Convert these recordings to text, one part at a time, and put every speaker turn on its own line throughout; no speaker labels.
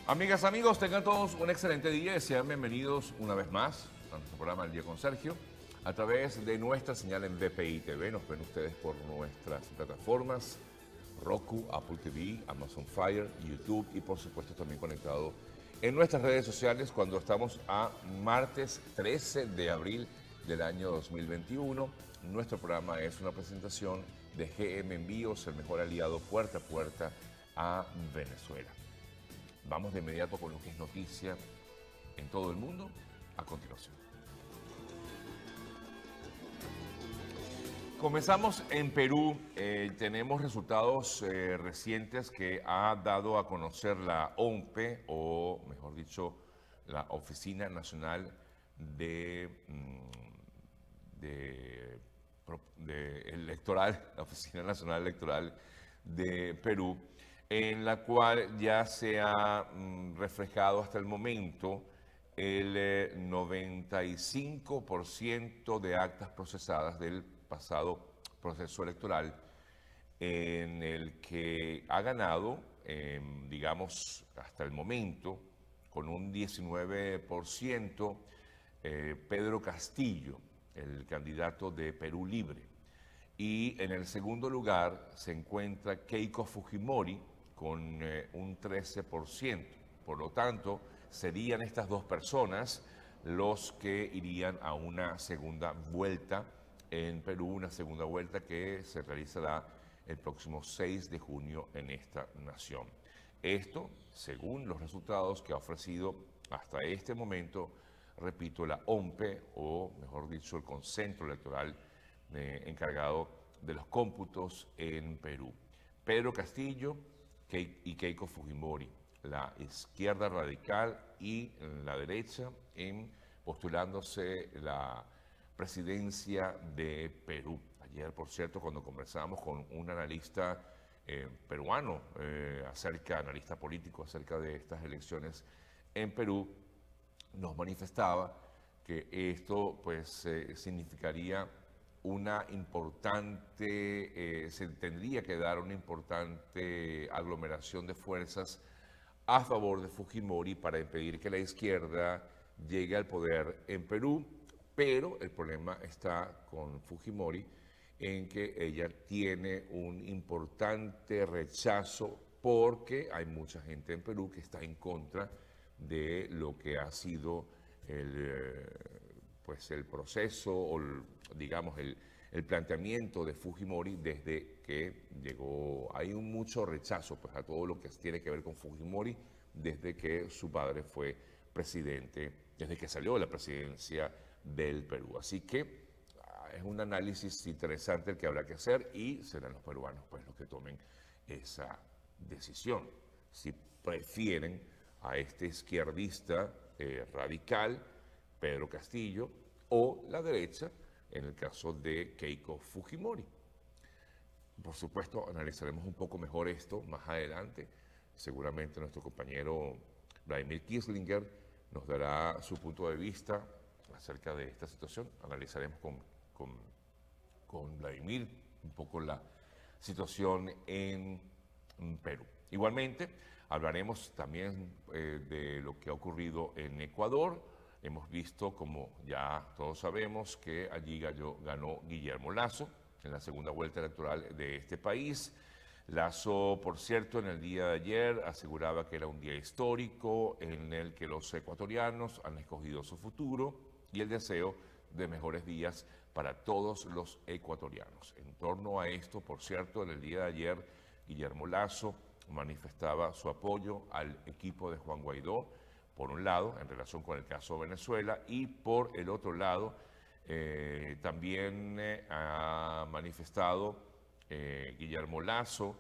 Amigas, amigos, tengan todos un excelente día y sean bienvenidos una vez más a nuestro programa El Día con Sergio. A través de nuestra señal en BPI TV, nos ven ustedes por nuestras plataformas Roku, Apple TV, Amazon Fire, YouTube y por supuesto también conectado en nuestras redes sociales cuando estamos a martes 13 de abril del año 2021. Nuestro programa es una presentación de GM Envíos, el mejor aliado puerta a puerta a Venezuela. Vamos de inmediato con lo que es noticia en todo el mundo a continuación. Comenzamos en Perú. Tenemos resultados recientes que ha dado a conocer la OMPE, o mejor dicho, la Oficina Nacional Electoral, la Oficina Nacional Electoral de Perú, en la cual ya se ha reflejado hasta el momento el 95% de actas procesadas del pasado proceso electoral, en el que ha ganado, digamos, hasta el momento, con un 19%, Pedro Castillo, el candidato de Perú Libre. Y en el segundo lugar se encuentra Keiko Fujimori con un 13%. Por lo tanto, serían estas dos personas los que irían a una segunda vuelta en Perú, una segunda vuelta que se realizará el próximo 6 de junio en esta nación. Esto, según los resultados que ha ofrecido hasta este momento, repito, la OMPE, o mejor dicho, el Concentro Electoral encargado de los cómputos en Perú. Pedro Castillo y Keiko Fujimori, la izquierda radical y la derecha, en postulándose la presidencia de Perú. Ayer, por cierto, cuando conversábamos con un analista peruano, analista político acerca de estas elecciones en Perú, nos manifestaba que esto pues significaría una importante, se tendría que dar una importante aglomeración de fuerzas a favor de Fujimori para impedir que la izquierda llegue al poder en Perú, pero el problema está con Fujimori en que ella tiene un importante rechazo porque hay mucha gente en Perú que está en contra de lo que ha sido el proceso o digamos el planteamiento de Fujimori desde que llegó. Hay mucho rechazo pues, a todo lo que tiene que ver con Fujimori desde que su padre fue presidente, desde que salió de la presidencia del Perú. Así que es un análisis interesante el que habrá que hacer y serán los peruanos pues los que tomen esa decisión. Si prefieren a este izquierdista radical, Pedro Castillo, o la derecha, en el caso de Keiko Fujimori. Por supuesto, analizaremos un poco mejor esto más adelante. Seguramente nuestro compañero Vladimir Kislinger nos dará su punto de vista acerca de esta situación. Analizaremos con Vladimir un poco la situación en Perú. Igualmente, hablaremos también de lo que ha ocurrido en Ecuador. Hemos visto, como ya todos sabemos, que allí ganó Guillermo Lasso en la segunda vuelta electoral de este país. Lasso, por cierto, en el día de ayer aseguraba que era un día histórico en el que los ecuatorianos han escogido su futuro y el deseo de mejores días para todos los ecuatorianos. En torno a esto, por cierto, en el día de ayer, Guillermo Lasso manifestaba su apoyo al equipo de Juan Guaidó, por un lado, en relación con el caso Venezuela, y por el otro lado, también ha manifestado Guillermo Lasso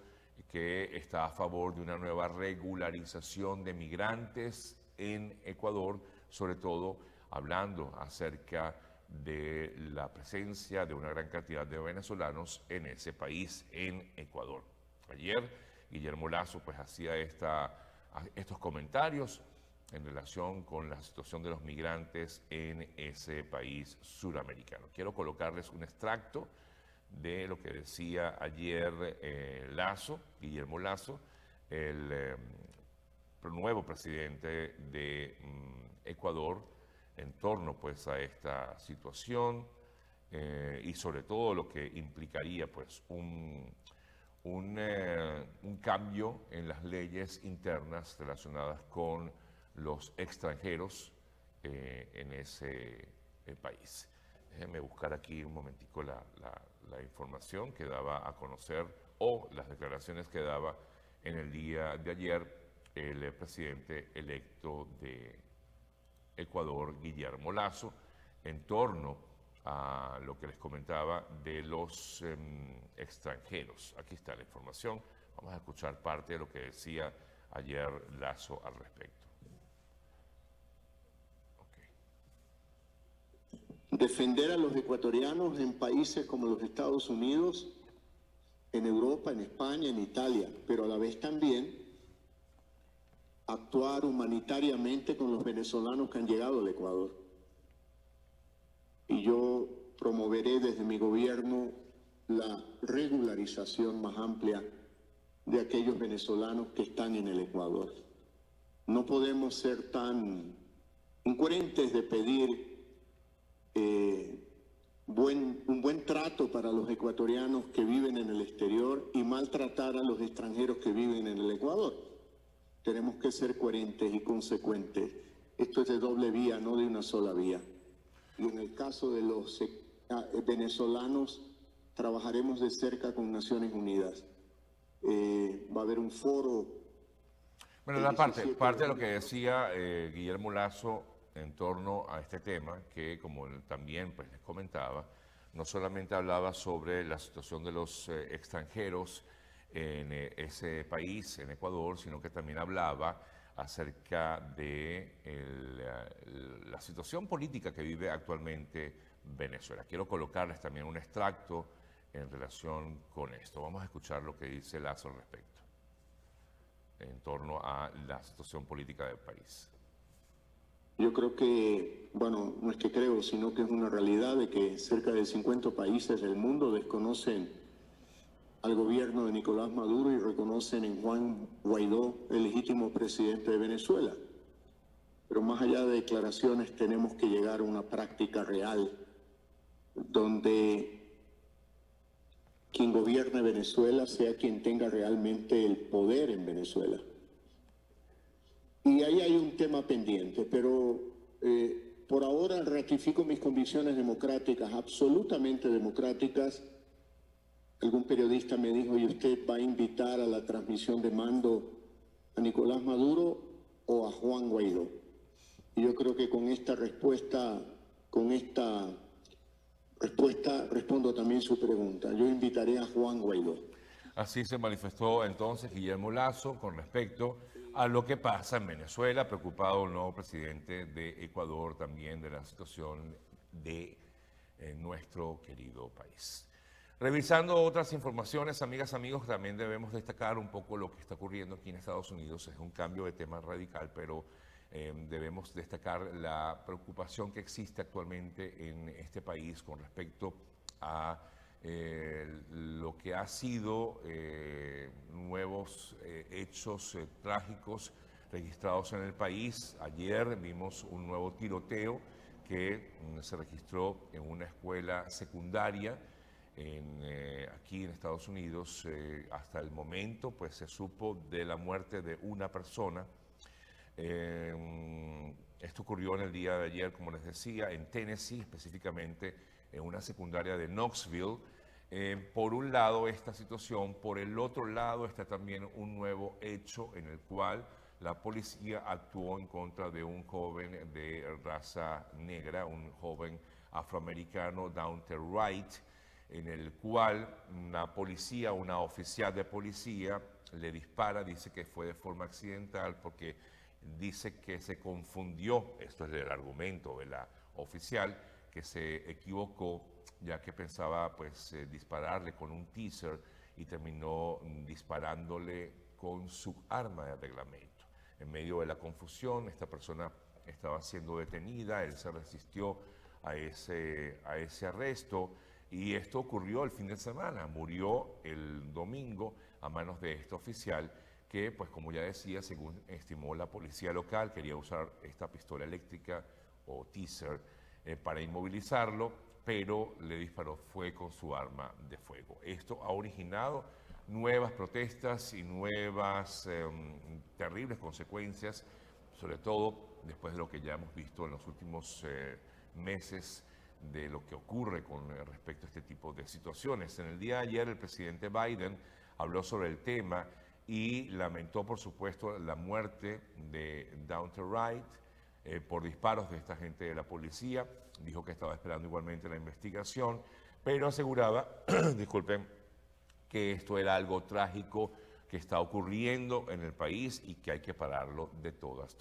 que está a favor de una nueva regularización de migrantes en Ecuador, sobre todo hablando acerca de la presencia de una gran cantidad de venezolanos en ese país, en Ecuador. Ayer Guillermo Lasso pues hacía estos comentarios en relación con la situación de los migrantes en ese país suramericano. Quiero colocarles un extracto de lo que decía ayer Guillermo Lasso, el nuevo presidente de Ecuador en torno pues a esta situación y sobre todo lo que implicaría pues un cambio en las leyes internas relacionadas con los extranjeros en ese país. Déjenme buscar aquí un momentico la información que daba a conocer o las declaraciones que daba en el día de ayer el presidente electo de Ecuador, Guillermo Lasso, en torno a lo que les comentaba de los extranjeros. Aquí está la información. Vamos a escuchar parte de lo que decía ayer Lasso al respecto.
Defender a los ecuatorianos en países como los Estados Unidos, en Europa, en España, en Italia, pero a la vez también actuar humanitariamente con los venezolanos que han llegado al Ecuador. Y yo promoveré desde mi gobierno la regularización más amplia de aquellos venezolanos que están en el Ecuador. No podemos ser tan incoherentes de pedir un buen trato para los ecuatorianos que viven en el exterior y maltratar a los extranjeros que viven en el Ecuador. Tenemos que ser coherentes y consecuentes. Esto es de doble vía, no de una sola vía. Y en el caso de los venezolanos, trabajaremos de cerca con Naciones Unidas. Va a haber un foro.
Bueno, parte de lo que decía Guillermo Lasso en torno a este tema, que como también pues, les comentaba, no solamente hablaba sobre la situación de los extranjeros en ese país, en Ecuador, sino que también hablaba acerca de la situación política que vive actualmente Venezuela. Quiero colocarles también un extracto en relación con esto. Vamos a escuchar lo que dice Lasso al respecto, en torno a la situación política del país.
Yo creo que, bueno, no es que creo, sino que es una realidad de que cerca de 50 países del mundo desconocen al gobierno de Nicolás Maduro y reconocen en Juan Guaidó el legítimo presidente de Venezuela. Pero más allá de declaraciones tenemos que llegar a una práctica real donde quien gobierne Venezuela sea quien tenga realmente el poder en Venezuela. Y ahí hay un tema pendiente, pero por ahora ratifico mis convicciones democráticas, absolutamente democráticas. Algún periodista me dijo, ¿y usted va a invitar a la transmisión de mando a Nicolás Maduro o a Juan Guaidó? Y yo creo que con esta respuesta respondo también su pregunta. Yo invitaré a Juan Guaidó.
Así se manifestó entonces Guillermo Lasso con respecto a lo que pasa en Venezuela, preocupado el nuevo presidente de Ecuador también de la situación de nuestro querido país. Revisando otras informaciones, amigas, amigos, también debemos destacar un poco lo que está ocurriendo aquí en Estados Unidos. Es un cambio de tema radical, pero debemos destacar la preocupación que existe actualmente en este país con respecto a lo que ha sido nuevos hechos trágicos registrados en el país. Ayer vimos un nuevo tiroteo que se registró en una escuela secundaria aquí en Estados Unidos. Hasta el momento pues se supo de la muerte de una persona. Esto ocurrió en el día de ayer, como les decía, en Tennessee, específicamente en una secundaria de Knoxville. Por un lado esta situación, por el otro lado está también un nuevo hecho en el cual la policía actuó en contra de un joven de raza negra, un joven afroamericano, Daunte Wright, en el cual una oficial de policía le dispara, dice que fue de forma accidental porque dice que se confundió, esto es el argumento de la oficial, que se equivocó ya que pensaba pues dispararle con un taser y terminó disparándole con su arma de reglamento. En medio de la confusión, esta persona estaba siendo detenida, él se resistió a ese arresto y esto ocurrió el fin de semana, murió el domingo a manos de este oficial que, pues como ya decía, según estimó la policía local, quería usar esta pistola eléctrica o teaser para inmovilizarlo, pero le disparó fue con su arma de fuego. Esto ha originado nuevas protestas y nuevas terribles consecuencias, sobre todo después de lo que ya hemos visto en los últimos meses de lo que ocurre con respecto a este tipo de situaciones. En el día de ayer el presidente Biden habló sobre el tema y lamentó, por supuesto, la muerte de Daunte Wright por disparos de esta gente de la policía. Dijo que estaba esperando igualmente la investigación, pero aseguraba, disculpen, que esto era algo trágico que está ocurriendo en el país y que hay que pararlo de todas.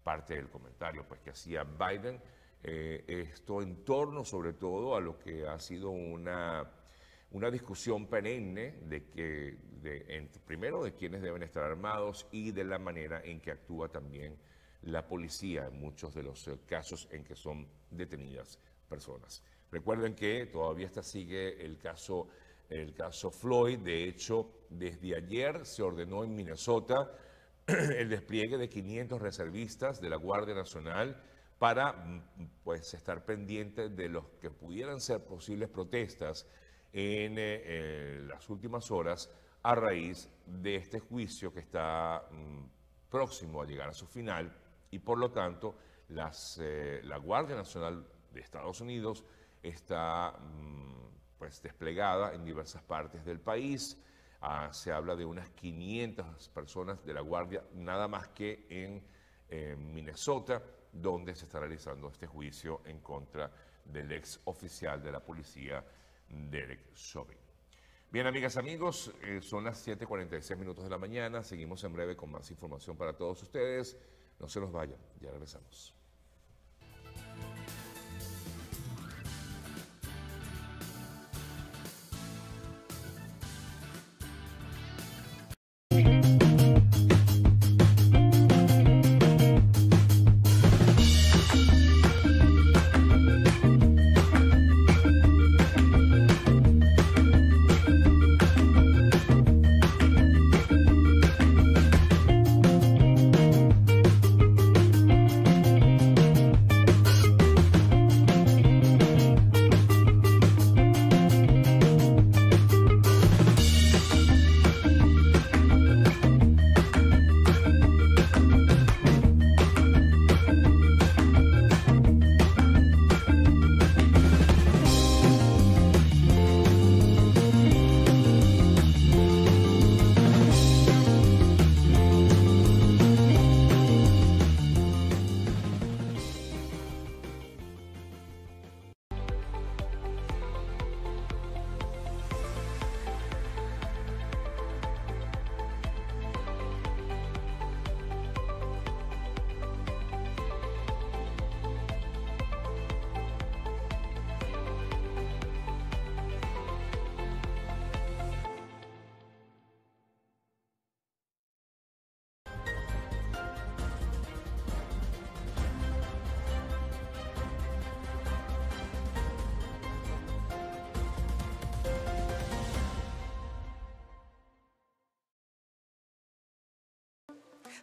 Parte del comentario pues, que hacía Biden, esto en torno sobre todo a lo que ha sido una discusión perenne primero de quiénes deben estar armados y de la manera en que actúa también la policía en muchos de los casos en que son detenidas personas. Recuerden que todavía sigue el caso Floyd. De hecho, desde ayer se ordenó en Minnesota el despliegue de 500 reservistas de la Guardia Nacional para pues, estar pendientes de los que pudieran ser posibles protestas en las últimas horas a raíz de este juicio que está próximo a llegar a su final y por lo tanto la Guardia Nacional de Estados Unidos está pues, desplegada en diversas partes del país. Se habla de unas 500 personas de la Guardia, nada más que en Minnesota, donde se está realizando este juicio en contra del ex oficial de la policía, Derek Chauvin. Bien, amigas, amigos, son las 7:46 minutos de la mañana. Seguimos en breve con más información para todos ustedes. No se nos vayan, ya regresamos.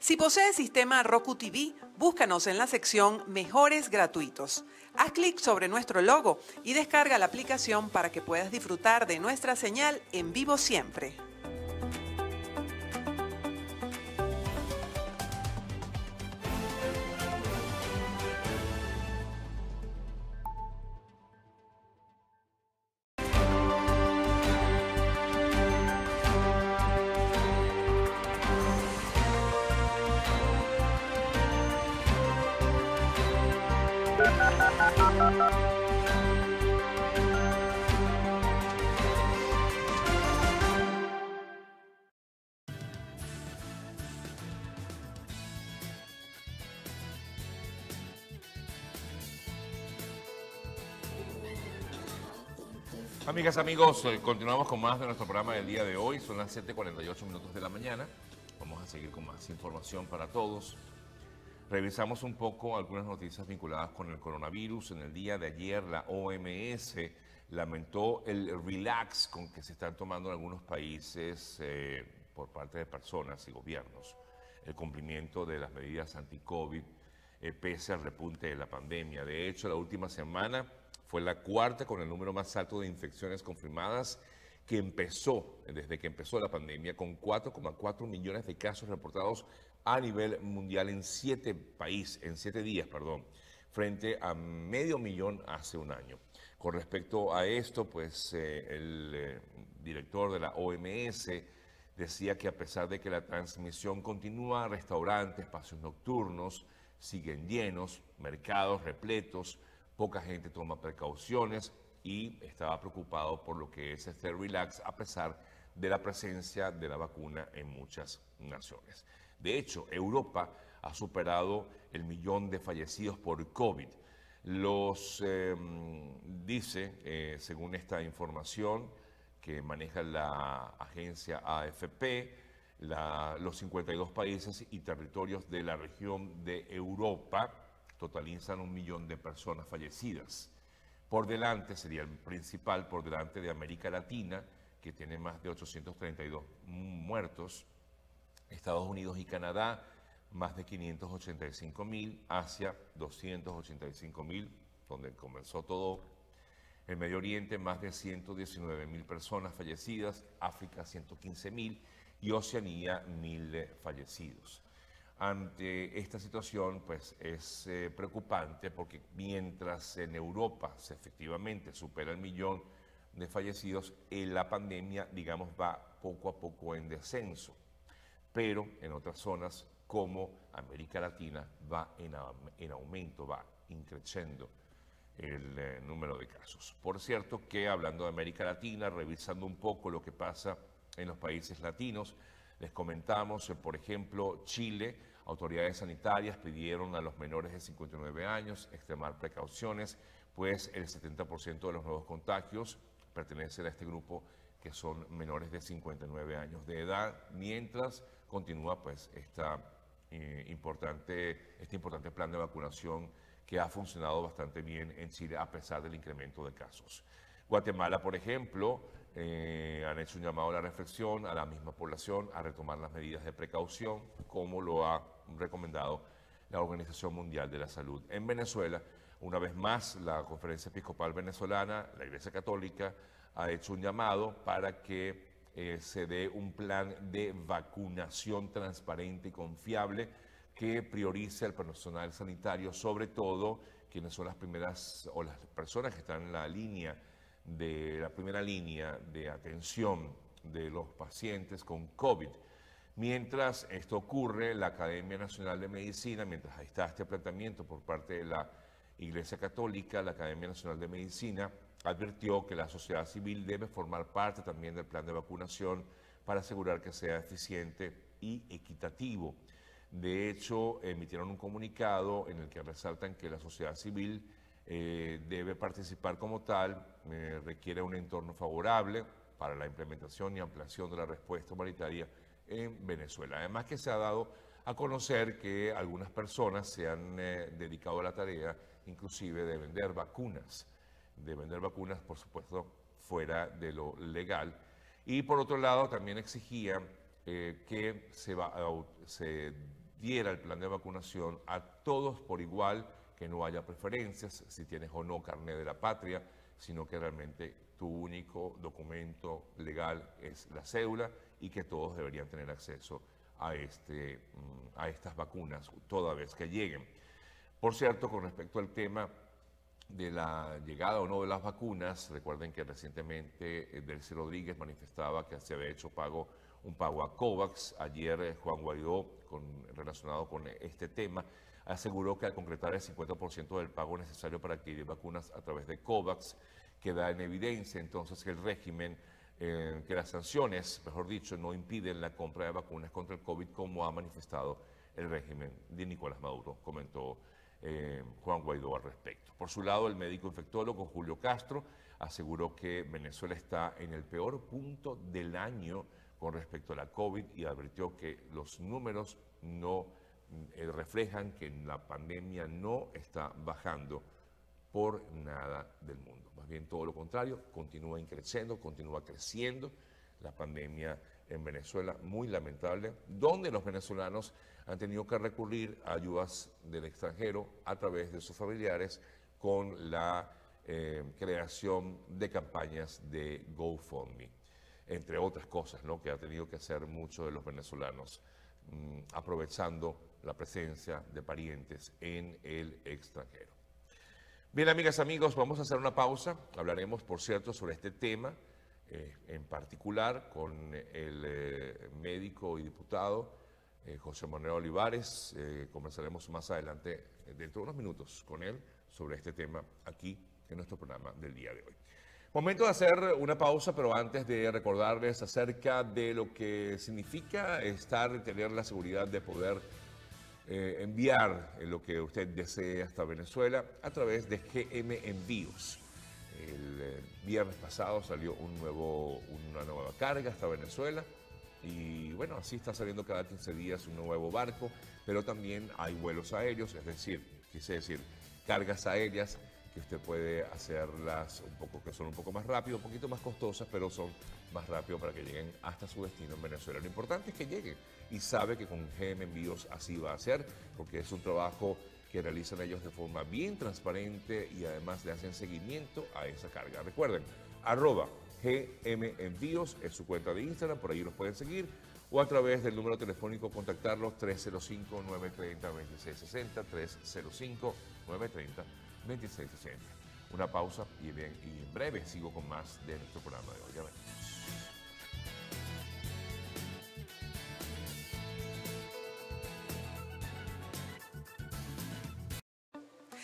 Si posees sistema Roku TV, búscanos en la sección Mejores gratuitos. Haz clic sobre nuestro logo y descarga la aplicación para que puedas disfrutar de nuestra señal en vivo siempre.
Amigas, amigos, continuamos con más de nuestro programa del día de hoy. Son las 7:48 minutos de la mañana. Vamos a seguir con más información para todos. Revisamos un poco algunas noticias vinculadas con el coronavirus. En el día de ayer, la OMS lamentó el relax con que se están tomando en algunos países por parte de personas y gobiernos el cumplimiento de las medidas anti-COVID pese al repunte de la pandemia. De hecho, la última semana fue la cuarta con el número más alto de infecciones confirmadas desde que empezó la pandemia, con 4,4 millones de casos reportados a nivel mundial en 7 días, frente a medio millón hace un año. Con respecto a esto, pues el director de la OMS decía que a pesar de que la transmisión continúa, restaurantes, espacios nocturnos siguen llenos, mercados repletos, poca gente toma precauciones y estaba preocupado por lo que es este relax a pesar de la presencia de la vacuna en muchas naciones. De hecho, Europa ha superado el millón de fallecidos por COVID. Según esta información que maneja la agencia AFP, los 52 países y territorios de la región de Europa totalizan 1 millón de personas fallecidas. Por delante, sería el principal, por delante de América Latina, que tiene más de 832 muertos, Estados Unidos y Canadá, más de 585.000, Asia, 285.000, donde comenzó todo, el Medio Oriente, más de 119.000 personas fallecidas, África, 115.000 y Oceanía, 1.000 fallecidos. Ante esta situación, pues es preocupante porque mientras en Europa se efectivamente supera el millón de fallecidos, la pandemia, digamos, va poco a poco en descenso. Pero en otras zonas, como América Latina, va en aumento, va increciendo el número de casos. Por cierto que hablando de América Latina, revisando un poco lo que pasa en los países latinos, les comentamos, por ejemplo, Chile, autoridades sanitarias pidieron a los menores de 59 años extremar precauciones, pues el 70% de los nuevos contagios pertenecen a este grupo que son menores de 59 años de edad, mientras continúa pues este importante plan de vacunación que ha funcionado bastante bien en Chile a pesar del incremento de casos. Guatemala, por ejemplo, han hecho un llamado a la reflexión a la misma población a retomar las medidas de precaución, como lo ha recomendado la Organización Mundial de la Salud. En Venezuela, una vez más, la Conferencia Episcopal Venezolana, la Iglesia Católica, ha hecho un llamado para que se dé un plan de vacunación transparente y confiable que priorice al personal sanitario, sobre todo quienes son las primeras o las personas que están en la primera línea de atención de los pacientes con COVID. Mientras esto ocurre, la Academia Nacional de Medicina, mientras está este planteamiento por parte de la Iglesia Católica, la Academia Nacional de Medicina advirtió que la sociedad civil debe formar parte también del plan de vacunación para asegurar que sea eficiente y equitativo. De hecho, emitieron un comunicado en el que resaltan que la sociedad civil debe participar como tal, requiere un entorno favorable para la implementación y ampliación de la respuesta humanitaria en Venezuela. Además que se ha dado a conocer que algunas personas se han dedicado a la tarea inclusive de vender vacunas, por supuesto, fuera de lo legal. Y por otro lado, también exigían que se diera el plan de vacunación a todos por igual, que no haya preferencias, si tienes o no carnet de la patria, sino que realmente tu único documento legal es la cédula y que todos deberían tener acceso a estas vacunas toda vez que lleguen. Por cierto, con respecto al tema de la llegada o no de las vacunas, recuerden que recientemente Delcy Rodríguez manifestaba que se había hecho un pago a COVAX. Ayer Juan Guaidó, relacionado con este tema, aseguró que al concretar el 50% del pago necesario para adquirir vacunas a través de COVAX, queda en evidencia entonces que el régimen, que las sanciones, mejor dicho, no impiden la compra de vacunas contra el COVID, como ha manifestado el régimen de Nicolás Maduro, comentó Juan Guaidó al respecto. Por su lado, el médico infectólogo Julio Castro aseguró que Venezuela está en el peor punto del año con respecto a la COVID y advirtió que los números no reflejan que la pandemia no está bajando por nada del mundo. Más bien todo lo contrario, continúa creciendo la pandemia en Venezuela, muy lamentable, donde los venezolanos han tenido que recurrir a ayudas del extranjero a través de sus familiares con la creación de campañas de GoFundMe, entre otras cosas, ¿no?, que ha tenido que hacer muchos de los venezolanos, aprovechando la presencia de parientes en el extranjero. Bien, amigas, amigos, vamos a hacer una pausa. Hablaremos, por cierto, sobre este tema en particular con el médico y diputado José Manuel Olivares. Conversaremos más adelante, dentro de unos minutos, con él sobre este tema aquí en nuestro programa del día de hoy. Momento de hacer una pausa, pero antes de recordarles acerca de lo que significa tener la seguridad de poder enviar lo que usted desee hasta Venezuela a través de GM Envíos. El viernes pasado salió una nueva carga hasta Venezuela y bueno, así está saliendo cada 15 días un nuevo barco, pero también hay vuelos aéreos, es decir, quise decir, cargas aéreas que usted puede hacerlas que son un poco más rápido, un poquito más costosas, pero son más rápido para que lleguen hasta su destino en Venezuela. Lo importante es que lleguen y sabe que con GM Envíos así va a ser, porque es un trabajo que realizan ellos de forma bien transparente y además le hacen seguimiento a esa carga. Recuerden, @GM Envíos es su cuenta de Instagram, por ahí los pueden seguir, o a través del número telefónico contactarlos 305-930-2660, 305-930-2660. Una pausa y en breve sigo con más de nuestro programa de hoy. Ya veremos.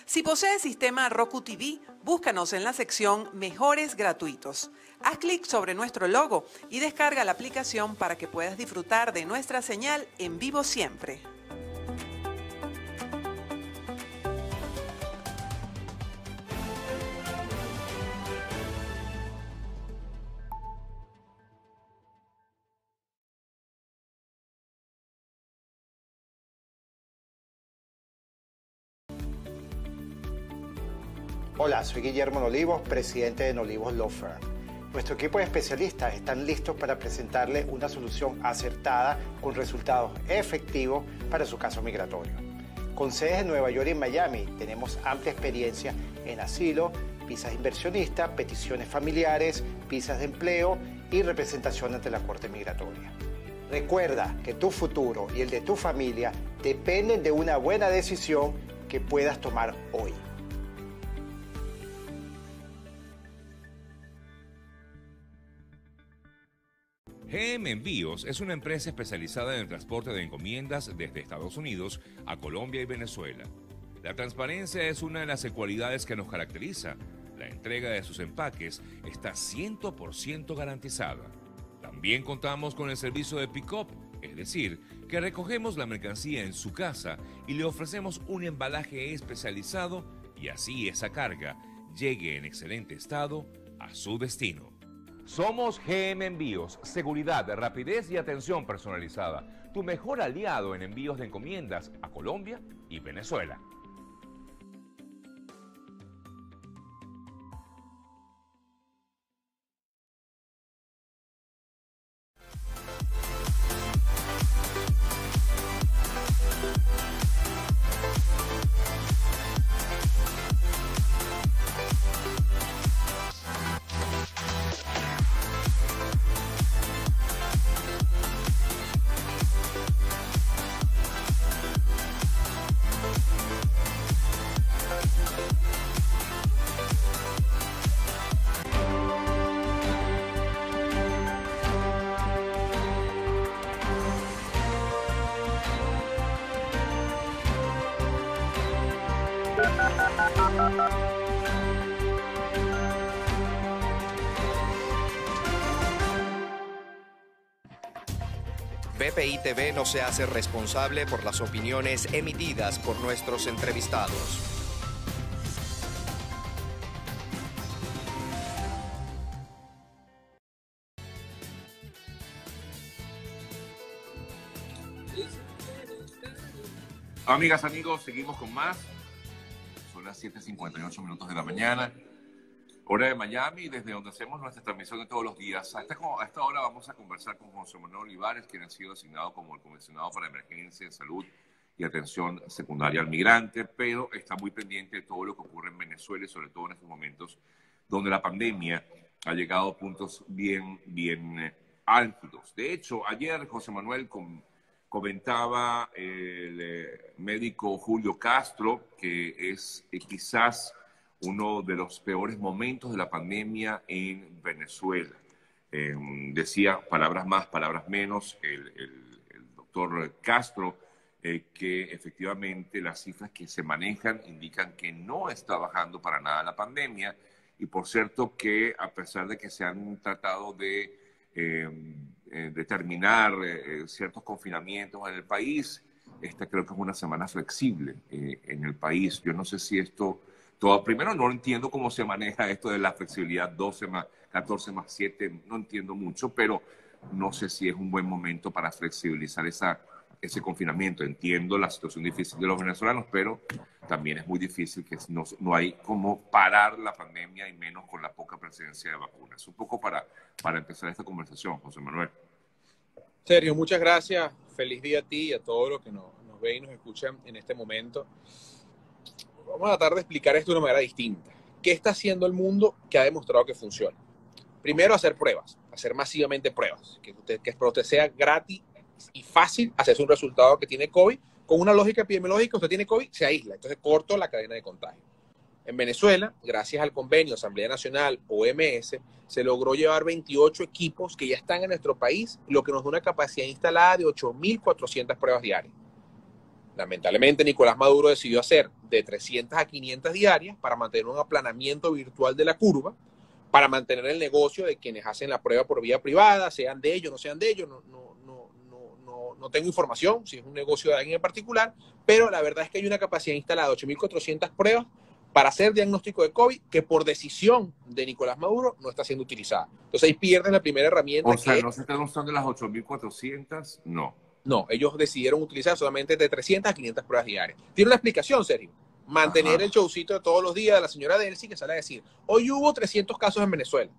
Si posees sistema Roku TV, búscanos en la sección Mejores gratuitos. Haz clic sobre nuestro logo y descarga la aplicación para que puedas disfrutar de nuestra señal en vivo siempre.
Hola, soy Guillermo Nolivos, presidente de Nolivos Law Firm. Nuestro equipo de especialistas están listos para presentarle una solución acertada con resultados efectivos para su caso migratorio. Con sedes en Nueva York y en Miami, tenemos amplia experiencia en asilo, visas inversionistas, peticiones familiares, visas de empleo y representación ante la Corte Migratoria. Recuerda que tu futuro y el de tu familia dependen de una buena decisión que puedas tomar hoy.
GM Envíos es una empresa especializada en el transporte de encomiendas desde Estados Unidos a Colombia y Venezuela. La transparencia es una de las cualidades que nos caracteriza. La entrega de sus empaques está 100% garantizada. También contamos con el servicio de pick-up, es decir, que recogemos la mercancía en su casa y le ofrecemos un embalaje especializado y así esa carga llegue en excelente estado a su destino. Somos GM Envíos, seguridad, rapidez y atención personalizada. Tu mejor aliado en envíos de encomiendas a Colombia y Venezuela.
BPI TV no se hace responsable por las opiniones emitidas por nuestros entrevistados.
Amigas, amigos, seguimos con más. Son las 7:58 minutos de la mañana. hora de Miami, desde donde hacemos nuestra transmisión de todos los días. A esta hora vamos a conversar con José Manuel Olivares, quien ha sido asignado como el comisionado para emergencia de salud y atención secundaria al migrante, pero está muy pendiente de todo lo que ocurre en Venezuela y sobre todo en estos momentos donde la pandemia ha llegado a puntos bien álgidos. De hecho, ayer José Manuel comentaba el médico Julio Castro que es quizás uno de los peores momentos de la pandemia en Venezuela. Decía palabras más, palabras menos, el doctor Castro, que efectivamente las cifras que se manejan indican que no está bajando para nada la pandemia, y por cierto que a pesar de que se han tratado de determinar ciertos confinamientos en el país, esta creo que es una semana flexible en el país. Yo no sé si esto... Primero, no entiendo cómo se maneja esto de la flexibilidad 12 más 14 más 7, no entiendo mucho, pero no sé si es un buen momento para flexibilizar ese confinamiento. Entiendo la situación difícil de los venezolanos, pero también es muy difícil que no hay cómo parar la pandemia, y menos con la poca presencia de vacunas. Un poco para empezar esta conversación, José Manuel.
Sergio, muchas gracias. Feliz día a ti y a todos los que nos ven y nos escuchan en este momento. Vamos a tratar de explicar esto de una manera distinta. ¿Qué está haciendo el mundo que ha demostrado que funciona? Primero, hacer pruebas, hacer masivamente pruebas, que para usted sea gratis y fácil hacerse un resultado que tiene COVID. Con una lógica epidemiológica, usted tiene COVID, se aísla, entonces corto la cadena de contagio. En Venezuela, gracias al convenio Asamblea Nacional, OMS, se logró llevar 28 equipos que ya están en nuestro país, lo que nos da una capacidad instalada de 8.400 pruebas diarias. Lamentablemente, Nicolás Maduro decidió hacer de 300 a 500 diarias para mantener un aplanamiento virtual de la curva, para mantener el negocio de quienes hacen la prueba por vía privada, sean de ellos, no sean de ellos, no tengo información si es un negocio de alguien en particular, pero la verdad es que hay una capacidad instalada de 8.400 pruebas para hacer diagnóstico de COVID que por decisión de Nicolás Maduro no está siendo utilizada. Entonces ahí pierden la primera herramienta.
O sea, ¿no se están usando las 8.400? No.
No, ellos decidieron utilizar solamente de 300 a 500 pruebas diarias. Tiene una explicación, Sergio. Mantener el showcito de todos los días de la señora Delcy, que sale a decir, hoy hubo 300 casos en Venezuela.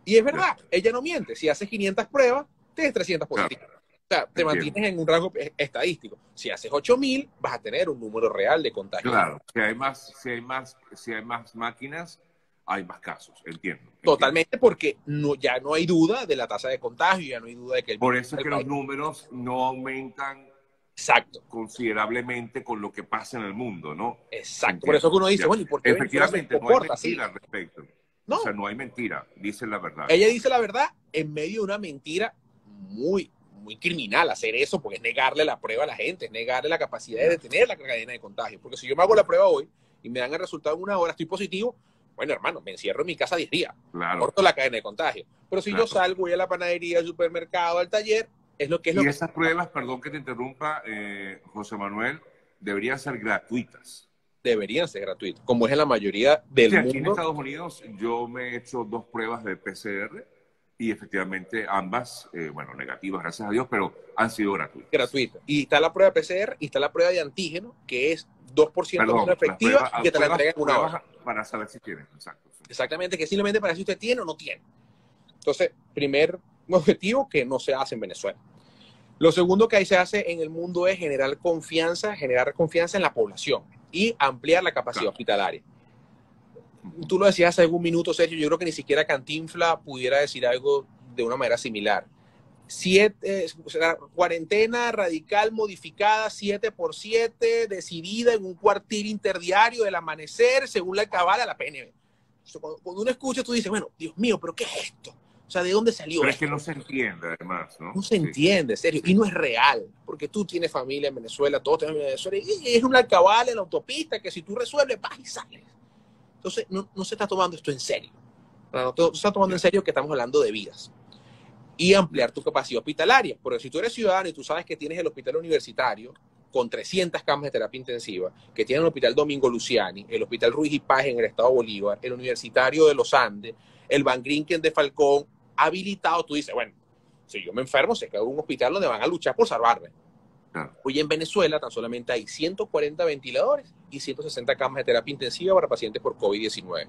Y es verdad, ella no miente. Si haces 500 pruebas, tienes 300 positivas. Claro. O sea, te mantienes en un rango estadístico. Si haces 8.000, vas a tener un número real de contagios.
Claro, si hay más máquinas, hay más casos, entiendo.
Totalmente, porque ya no hay duda de la tasa de contagio, ya no hay duda de que el
Por eso es que los números no aumentan considerablemente con lo que pasa en el mundo, ¿no?
Exacto, entiendo. Por eso que uno dice, bueno, ¿y por qué
efectivamente no hay mentira al respecto? No. O sea, no hay mentira, dice la verdad.
Ella dice la verdad en medio de una mentira muy criminal. Hacer eso, porque es negarle la prueba a la gente, es negarle la capacidad de detener la cadena de contagio. Porque si yo me hago la prueba hoy y me dan el resultado en una hora, estoy positivo, bueno, hermano, me encierro en mi casa 10 días. Claro. Corto la cadena de contagio. Pero si yo salgo, voy a la panadería, al supermercado, al taller, es lo que es lo que...
Y esas pruebas, perdón que te interrumpa, José Manuel, deberían ser gratuitas.
Deberían ser gratuitas, como es en la mayoría del mundo.
Aquí en Estados Unidos yo me he hecho 2 pruebas de PCR y efectivamente ambas, negativas, gracias a Dios, pero han sido gratuitas.
Y está la prueba de PCR y está la prueba de antígeno, que es 2% menos efectiva y que te la entregan en una hora.
Para saber si tienes, exacto. Sí.
Exactamente, que simplemente para si usted tiene o no tiene. Entonces, primer objetivo que no se hace en Venezuela. Lo segundo que ahí se hace en el mundo es generar confianza en la población y ampliar la capacidad hospitalaria. Tú lo decías hace algún minuto, Sergio, yo creo que ni siquiera Cantinflas pudiera decir algo de una manera similar. Cuarentena radical modificada 7x7, decidida en un cuartil interdiario del amanecer, según la cabala de la PNV. Cuando uno escucha, tú dices, bueno, Dios mío, ¿pero qué es esto? O sea, ¿de dónde salió
Pero
esto?
Es que no se entiende, además, ¿no?
No se entiende, Sergio, y no es real, porque tú tienes familia en Venezuela, todos tenemos en Venezuela, y es una cabala en la autopista que si tú resuelves, vas y sales. Entonces, no se está tomando esto en serio. No se está tomando en serio que estamos hablando de vidas. Y ampliar tu capacidad hospitalaria. Porque si tú eres ciudadano y tú sabes que tienes el hospital universitario con 300 camas de terapia intensiva, que tiene el hospital Domingo Luciani, el hospital Ruiz y Paz en el estado Bolívar, el universitario de los Andes, el Van Grinken de Falcón, habilitado, tú dices, bueno, si yo me enfermo, sé que hay un hospital donde van a luchar por salvarme. Hoy en Venezuela tan solamente hay 140 ventiladores y 160 camas de terapia intensiva para pacientes por COVID-19.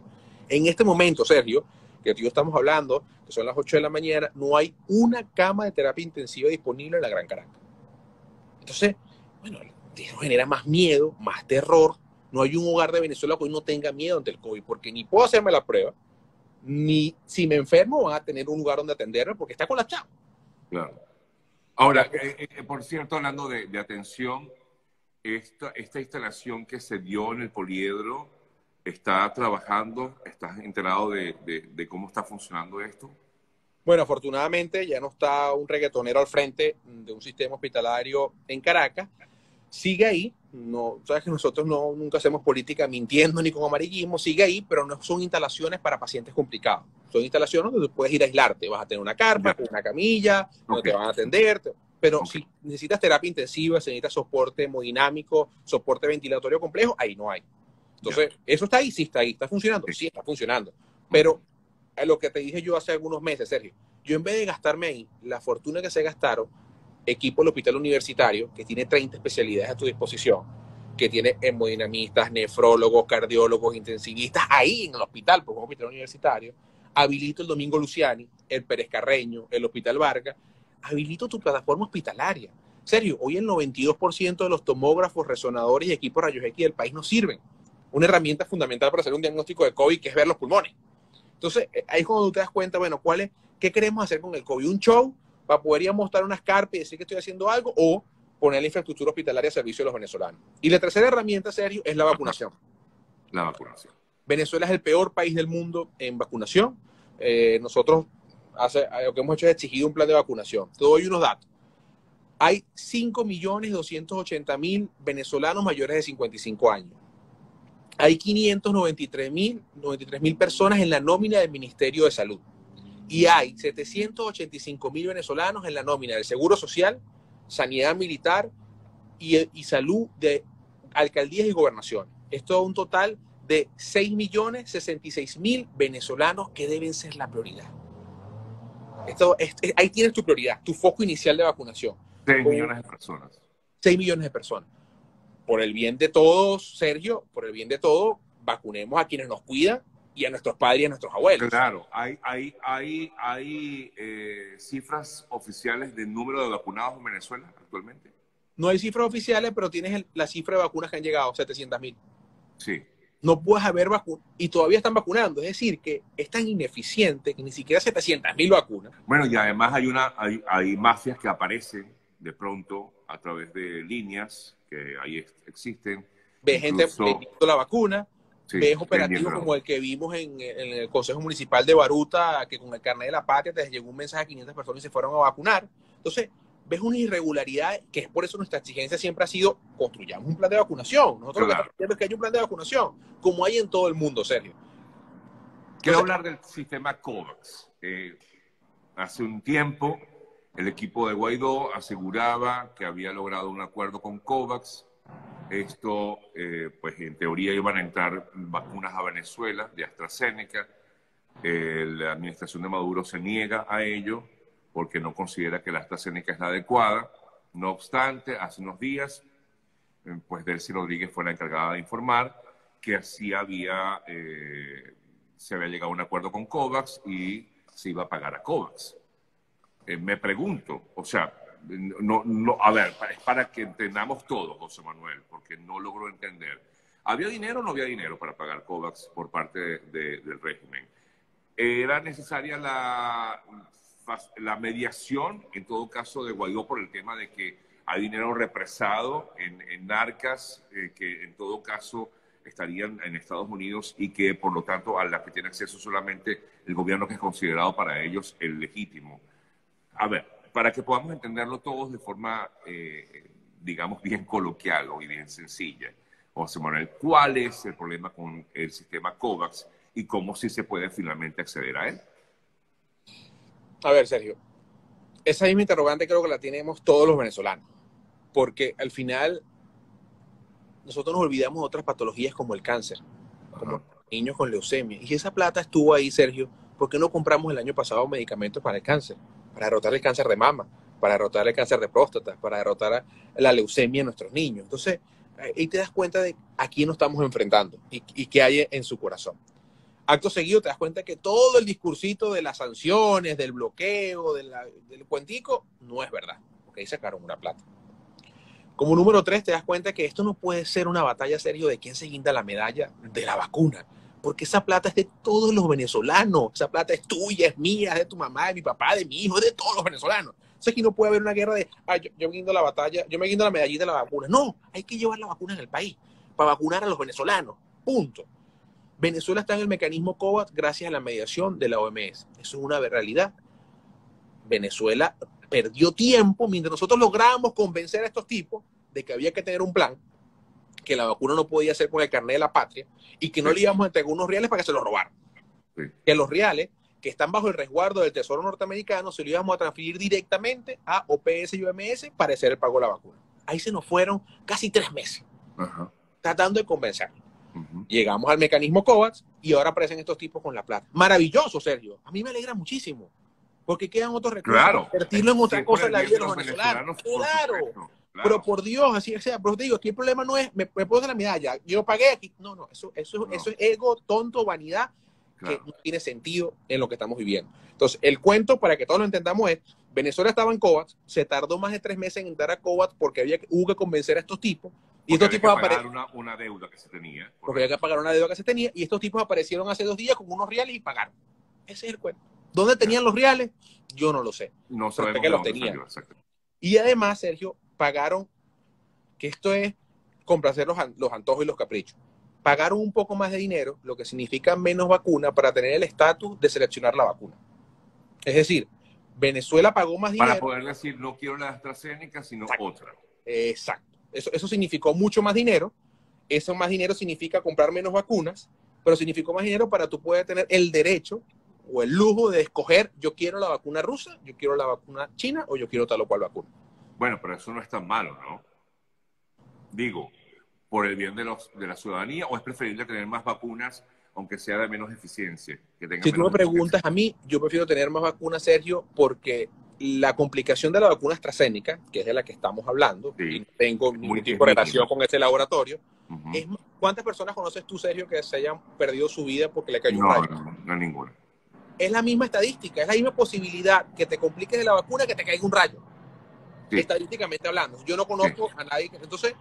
En este momento, Sergio, que tú y yo estamos hablando, que son las 8 de la mañana, no hay una cama de terapia intensiva disponible en la Gran Caracas. Entonces, bueno, eso genera más miedo, más terror. No hay un hogar de Venezuela que hoy no tenga miedo ante el COVID, porque ni puedo hacerme la prueba, ni si me enfermo van a tener un lugar donde atenderme porque está colapsado.
Claro. Ahora, por cierto, hablando de atención, esta instalación que se dio en el Poliedro, ¿está trabajando? ¿Estás enterado de cómo está funcionando esto?
Bueno, afortunadamente ya no está un reggaetonero al frente de un sistema hospitalario en Caracas. Sigue ahí. No, sabes que nosotros nunca hacemos política mintiendo ni con amarillismo. Sigue ahí, pero no son instalaciones para pacientes complicados. Son instalaciones donde tú puedes ir a aislarte. Vas a tener una carpa, con una camilla, donde te van a atender. Pero si necesitas terapia intensiva, si necesitas soporte hemodinámico, soporte ventilatorio complejo, ahí no hay. Entonces, eso está ahí, sí está ahí. ¿Está funcionando? Sí, está funcionando. Pero lo que te dije yo hace algunos meses, Sergio, yo en vez de gastarme ahí la fortuna que se gastaron, equipo del hospital universitario, que tiene 30 especialidades a tu disposición, que tiene hemodinamistas, nefrólogos, cardiólogos, intensivistas, ahí en el hospital, porque es un hospital universitario, habilito el Domingo Luciani, el Pérez Carreño, el Hospital Vargas, habilito tu plataforma hospitalaria. Sergio, hoy el 92% de los tomógrafos, resonadores y equipos rayos X del país no sirven. Una herramienta fundamental para hacer un diagnóstico de COVID, que es ver los pulmones. Entonces, ahí es cuando tú te das cuenta, bueno, ¿qué queremos hacer con el COVID? ¿Un show para poder ir a mostrar unas carpas y decir que estoy haciendo algo? ¿O poner la infraestructura hospitalaria a servicio de los venezolanos? Y la tercera herramienta, Sergio, es la vacunación.
La vacunación.
Venezuela es el peor país del mundo en vacunación. Nosotros lo que hemos hecho es exigir un plan de vacunación. Te doy unos datos. Hay 5.280.000 venezolanos mayores de 55 años. Hay 593.000 personas en la nómina del Ministerio de Salud. Y hay 785.000 venezolanos en la nómina del Seguro Social, Sanidad Militar y Salud de alcaldías y gobernaciones. Esto es un total de 6.066.000 venezolanos que deben ser la prioridad. Ahí tienes tu prioridad, tu foco inicial de vacunación.
6 millones de personas.
6 millones de personas. Por el bien de todos, Sergio, por el bien de todos, vacunemos a quienes nos cuidan y a nuestros padres y a nuestros abuelos.
Claro, hay cifras oficiales del número de vacunados en Venezuela actualmente.
No hay cifras oficiales, pero tienes la cifra de vacunas que han llegado, 700.000.
Sí.
No puedes haber vacunas y todavía están vacunando. Es decir, que es tan ineficiente que ni siquiera 700.000 vacunas.
Bueno, y además hay mafias que aparecen de pronto a través de líneas que ahí existen.
Ves gente vendiendo la vacuna,
sí,
ves operativos como el que vimos en el Consejo Municipal de Baruta, que con el carnet de la patria te llegó un mensaje a 500 personas y se fueron a vacunar. Entonces, ves una irregularidad, que es por eso nuestra exigencia siempre ha sido, construyamos un plan de vacunación. Nosotros lo que estamos pidiendo es que haya un plan de vacunación, como hay en todo el mundo, Sergio.
Quiero hablar del sistema COVAX. Hace un tiempo, el equipo de Guaidó aseguraba que había logrado un acuerdo con COVAX. Esto, pues en teoría iban a entrar vacunas a Venezuela de AstraZeneca. La administración de Maduro se niega a ello porque no considera que la AstraZeneca es la adecuada. No obstante, hace unos días, pues Delcy Rodríguez fue la encargada de informar que así se había llegado a un acuerdo con COVAX y se iba a pagar a COVAX. Me pregunto, o sea, a ver, es para que entendamos todo, José Manuel, porque no logro entender. ¿Había dinero o no había dinero para pagar COVAX por parte del régimen? ¿Era necesaria la mediación, en todo caso, de Guaidó por el tema de que hay dinero represado en narcas que en todo caso estarían en Estados Unidos y que por lo tanto a las que tiene acceso solamente el gobierno que es considerado para ellos el legítimo? A ver, para que podamos entenderlo todos de forma, digamos, bien coloquial y bien sencilla, José Manuel, ¿cuál es el problema con el sistema COVAX y cómo sí se puede finalmente acceder a él?
A ver, Sergio, esa misma interrogante creo que la tenemos todos los venezolanos, porque al final nosotros nos olvidamos de otras patologías como el cáncer, como niños con leucemia, y esa plata estuvo ahí, Sergio. ¿Por qué no compramos el año pasado medicamentos para el cáncer? Para derrotar el cáncer de mama, para derrotar el cáncer de próstata, para derrotar la leucemia en nuestros niños. Entonces, ahí te das cuenta de a quién nos estamos enfrentando y qué hay en su corazón. Acto seguido te das cuenta que todo el discursito de las sanciones, del bloqueo, del cuentico, no es verdad, porque ahí sacaron una plata. Como número 3, te das cuenta que esto no puede ser una batalla, Sergio, de quién se guinda la medalla de la vacuna, porque esa plata es de todos los venezolanos, esa plata es tuya, es mía, es de tu mamá, de mi papá, de mi hijo, es de todos los venezolanos. Entonces aquí no puede haber una guerra de, yo me guindo la batalla, yo me guindo la medallita de la vacuna. No, hay que llevar la vacuna en el país, para vacunar a los venezolanos, punto. Venezuela está en el mecanismo COVAX gracias a la mediación de la OMS. Eso es una realidad. Venezuela perdió tiempo mientras nosotros lográbamos convencer a estos tipos de que había que tener un plan, que la vacuna no podía ser con el carnet de la patria y que no le íbamos a entregar unos reales para que se los robaran. Sí. Que los reales, que están bajo el resguardo del Tesoro norteamericano, se lo íbamos a transferir directamente a OPS y OMS para hacer el pago de la vacuna. Ahí se nos fueron casi 3 meses tratando de convencer. Llegamos al mecanismo COVAX y ahora aparecen estos tipos con la plata. Maravilloso, Sergio. A mí me alegra muchísimo. Porque quedan otros recursos para invertirlo en otra cosa en la vida de los venezolanos. Claro. Pero por Dios, así sea. Pero te digo, aquí el problema no es, me puedo hacer la medalla, yo pagué aquí. No, eso es ego, tonto, vanidad, que no tiene sentido en lo que estamos viviendo. Entonces, el cuento, para que todos lo entendamos, es, Venezuela estaba en COVAX, se tardó más de 3 meses en entrar a COVAX porque hubo que convencer a estos tipos. Y estos tipos
aparecieron una deuda que se tenía.
Porque había que pagar una deuda que se tenía. Y estos tipos aparecieron hace 2 días con unos reales y pagaron. Ese es el cuento. ¿Dónde tenían los reales? Yo no lo sé.
No sabemos
que los tenían. Y además, Sergio, pagaron, que esto es complacer los antojos y los caprichos. Pagaron un poco más de dinero, lo que significa menos vacuna para tener el estatus de seleccionar la vacuna. Es decir, Venezuela pagó más dinero.
Para poder decir, no quiero la AstraZeneca, sino otra.
Exacto. Eso significó mucho más dinero. Eso más dinero significa comprar menos vacunas, pero significó más dinero para tú poder tener el derecho o el lujo de escoger, yo quiero la vacuna rusa, yo quiero la vacuna china o yo quiero tal o cual vacuna.
Bueno, pero eso no es tan malo, ¿no? Digo, por el bien de la ciudadanía, ¿o es preferible tener más vacunas, aunque sea de menos eficiencia?
Si tú me preguntas a mí, yo prefiero tener más vacunas, Sergio, porque la complicación de la vacuna AstraZeneca, que es de la que estamos hablando, y tengo ningún tipo de relación con ese laboratorio, es, ¿cuántas personas conoces tú, Sergio, que se hayan perdido su vida porque le cayó un rayo?
No, ninguna.
Es la misma estadística, es la misma posibilidad que te compliques de la vacuna que te caiga un rayo. Sí. Estadísticamente hablando. Yo no conozco a nadie. Entonces,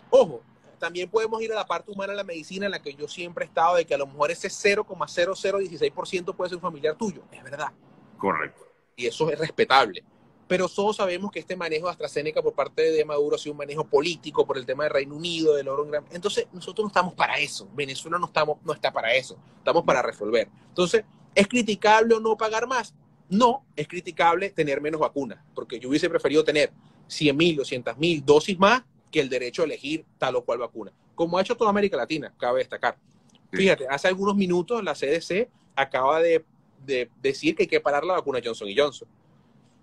ojo, también podemos ir a la parte humana de la medicina en la que yo siempre he estado, de que a lo mejor ese 0,0016% puede ser un familiar tuyo. Es verdad.
Correcto.
Y eso es respetable. Pero todos sabemos que este manejo de AstraZeneca por parte de Maduro ha sido un manejo político por el tema del Reino Unido, del oro en gran... Entonces, nosotros no estamos para eso. Venezuela no está para eso. Estamos para resolver. Entonces, ¿es criticable o no pagar más? No, es criticable tener menos vacunas, porque yo hubiese preferido tener 100.000, 200.000 dosis más que el derecho a elegir tal o cual vacuna, como ha hecho toda América Latina, cabe destacar. Sí. Fíjate, hace algunos minutos la CDC acaba de decir que hay que parar la vacuna Johnson & Johnson.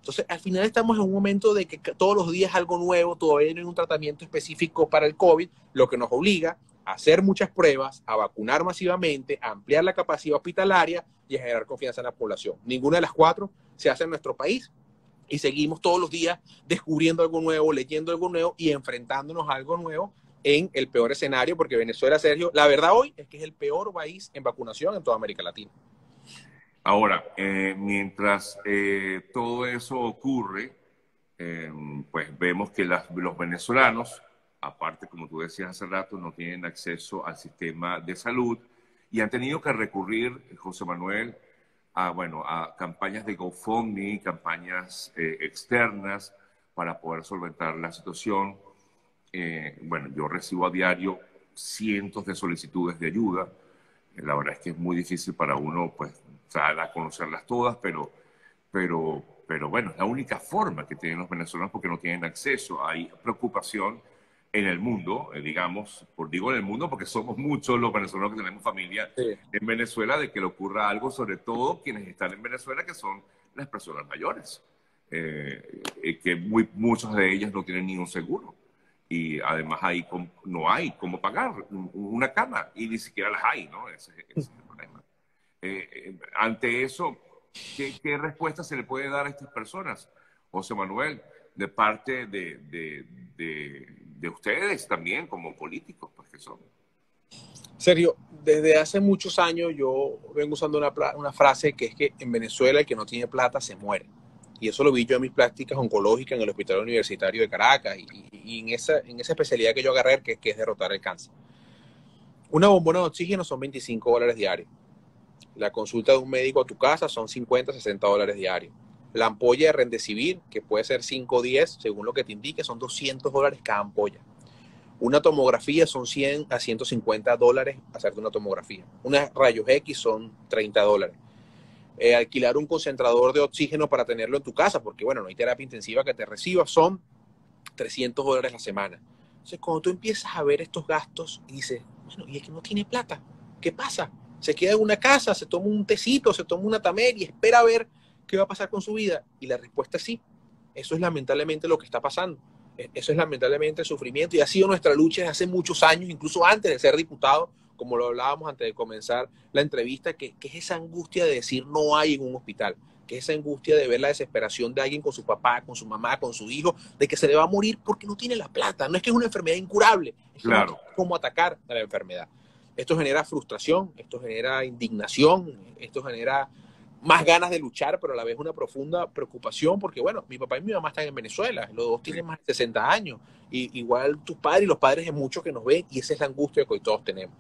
Entonces, al final estamos en un momento de que todos los días algo nuevo, todavía no hay un tratamiento específico para el COVID, lo que nos obliga a hacer muchas pruebas, a vacunar masivamente, a ampliar la capacidad hospitalaria y a generar confianza en la población. Ninguna de las 4 se hace en nuestro país y seguimos todos los días descubriendo algo nuevo, leyendo algo nuevo y enfrentándonos a algo nuevo en el peor escenario, porque Venezuela, Sergio, la verdad hoy es que es el peor país en vacunación en toda América Latina.
Ahora, mientras todo eso ocurre, pues vemos que los venezolanos, aparte, como tú decías hace rato, no tienen acceso al sistema de salud y han tenido que recurrir, José Manuel, a campañas de GoFundMe, campañas externas para poder solventar la situación. Yo recibo a diario cientos de solicitudes de ayuda. La verdad es que es muy difícil para uno, pues, a conocerlas todas, pero bueno, es la única forma que tienen los venezolanos porque no tienen acceso. Hay preocupación en el mundo, digamos, digo en el mundo porque somos muchos los venezolanos que tenemos familia en Venezuela, de que le ocurra algo, sobre todo quienes están en Venezuela, que son las personas mayores, que muchos de ellas no tienen ni un seguro. Y además no hay cómo pagar una cama, y ni siquiera las hay, ¿no? Ese es el problema. Ante eso, ¿qué respuesta se le puede dar a estas personas, José Manuel, de parte de ustedes también como políticos, pues que son?
Sergio, desde hace muchos años yo vengo usando una frase que es que en Venezuela el que no tiene plata se muere. Y eso lo vi yo en mis prácticas oncológicas en el Hospital Universitario de Caracas y en esa especialidad que yo agarré, que es derrotar el cáncer. Una bombona de oxígeno son $25 diarios. La consulta de un médico a tu casa son $50, $60 diarios. La ampolla de Remdesivir, que puede ser 5 o 10, según lo que te indique, son $200 cada ampolla. Una tomografía son $100 a $150 hacerte una tomografía. Unos rayos X son $30. Alquilar un concentrador de oxígeno para tenerlo en tu casa, porque bueno, no hay terapia intensiva que te reciba, son $300 la semana. Entonces, cuando tú empiezas a ver estos gastos y dices, bueno, y es que no tiene plata, ¿qué pasa? Se queda en una casa, se toma un tecito, se toma una tamer y espera a ver qué va a pasar con su vida. Y la respuesta es sí. Eso es lamentablemente lo que está pasando. Eso es lamentablemente el sufrimiento y ha sido nuestra lucha desde hace muchos años, incluso antes de ser diputado, como lo hablábamos antes de comenzar la entrevista, que es esa angustia de decir no hay en un hospital, que es esa angustia de ver la desesperación de alguien con su papá, con su mamá, con su hijo, de que se le va a morir porque no tiene la plata. No es que es una enfermedad incurable, es que no sabe cómo atacar a la enfermedad. Esto genera frustración, esto genera indignación, esto genera más ganas de luchar, pero a la vez una profunda preocupación, porque bueno, mi papá y mi mamá están en Venezuela, los dos tienen más de 60 años, y igual tus padres y los padres de muchos que nos ven, y esa es la angustia que hoy todos tenemos.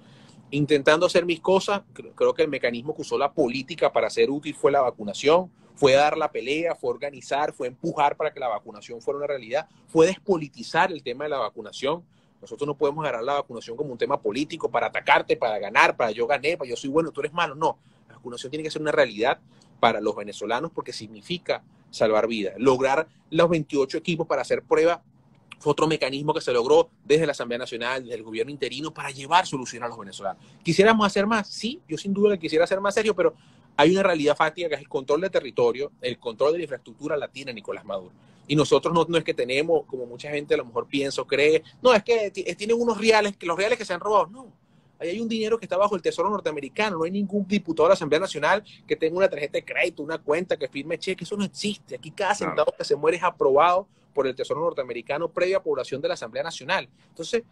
Intentando hacer mis cosas, creo que el mecanismo que usó la política para ser útil fue la vacunación, fue dar la pelea, fue organizar, fue empujar para que la vacunación fuera una realidad, fue despolitizar el tema de la vacunación. Nosotros no podemos agarrar la vacunación como un tema político para atacarte, para ganar, para yo gané, para yo soy bueno, tú eres malo. No, la vacunación tiene que ser una realidad para los venezolanos porque significa salvar vidas. Lograr los 28 equipos para hacer pruebas fue otro mecanismo que se logró desde la Asamblea Nacional, desde el gobierno interino, para llevar solución a los venezolanos. ¿Quisiéramos hacer más? Sí, yo sin duda quisiera hacer más, Sergio, pero hay una realidad fáctica que es el control de territorio, el control de la infraestructura la tiene Nicolás Maduro. Y nosotros no es que tenemos, como mucha gente a lo mejor piensa o cree, no, es que tienen unos reales, que los reales que se han robado. No, ahí hay un dinero que está bajo el Tesoro norteamericano. No hay ningún diputado de la Asamblea Nacional que tenga una tarjeta de crédito, una cuenta, que firme cheque. Eso no existe. Aquí cada centavo que se muere es aprobado por el Tesoro norteamericano previa aprobación de la Asamblea Nacional. Entonces,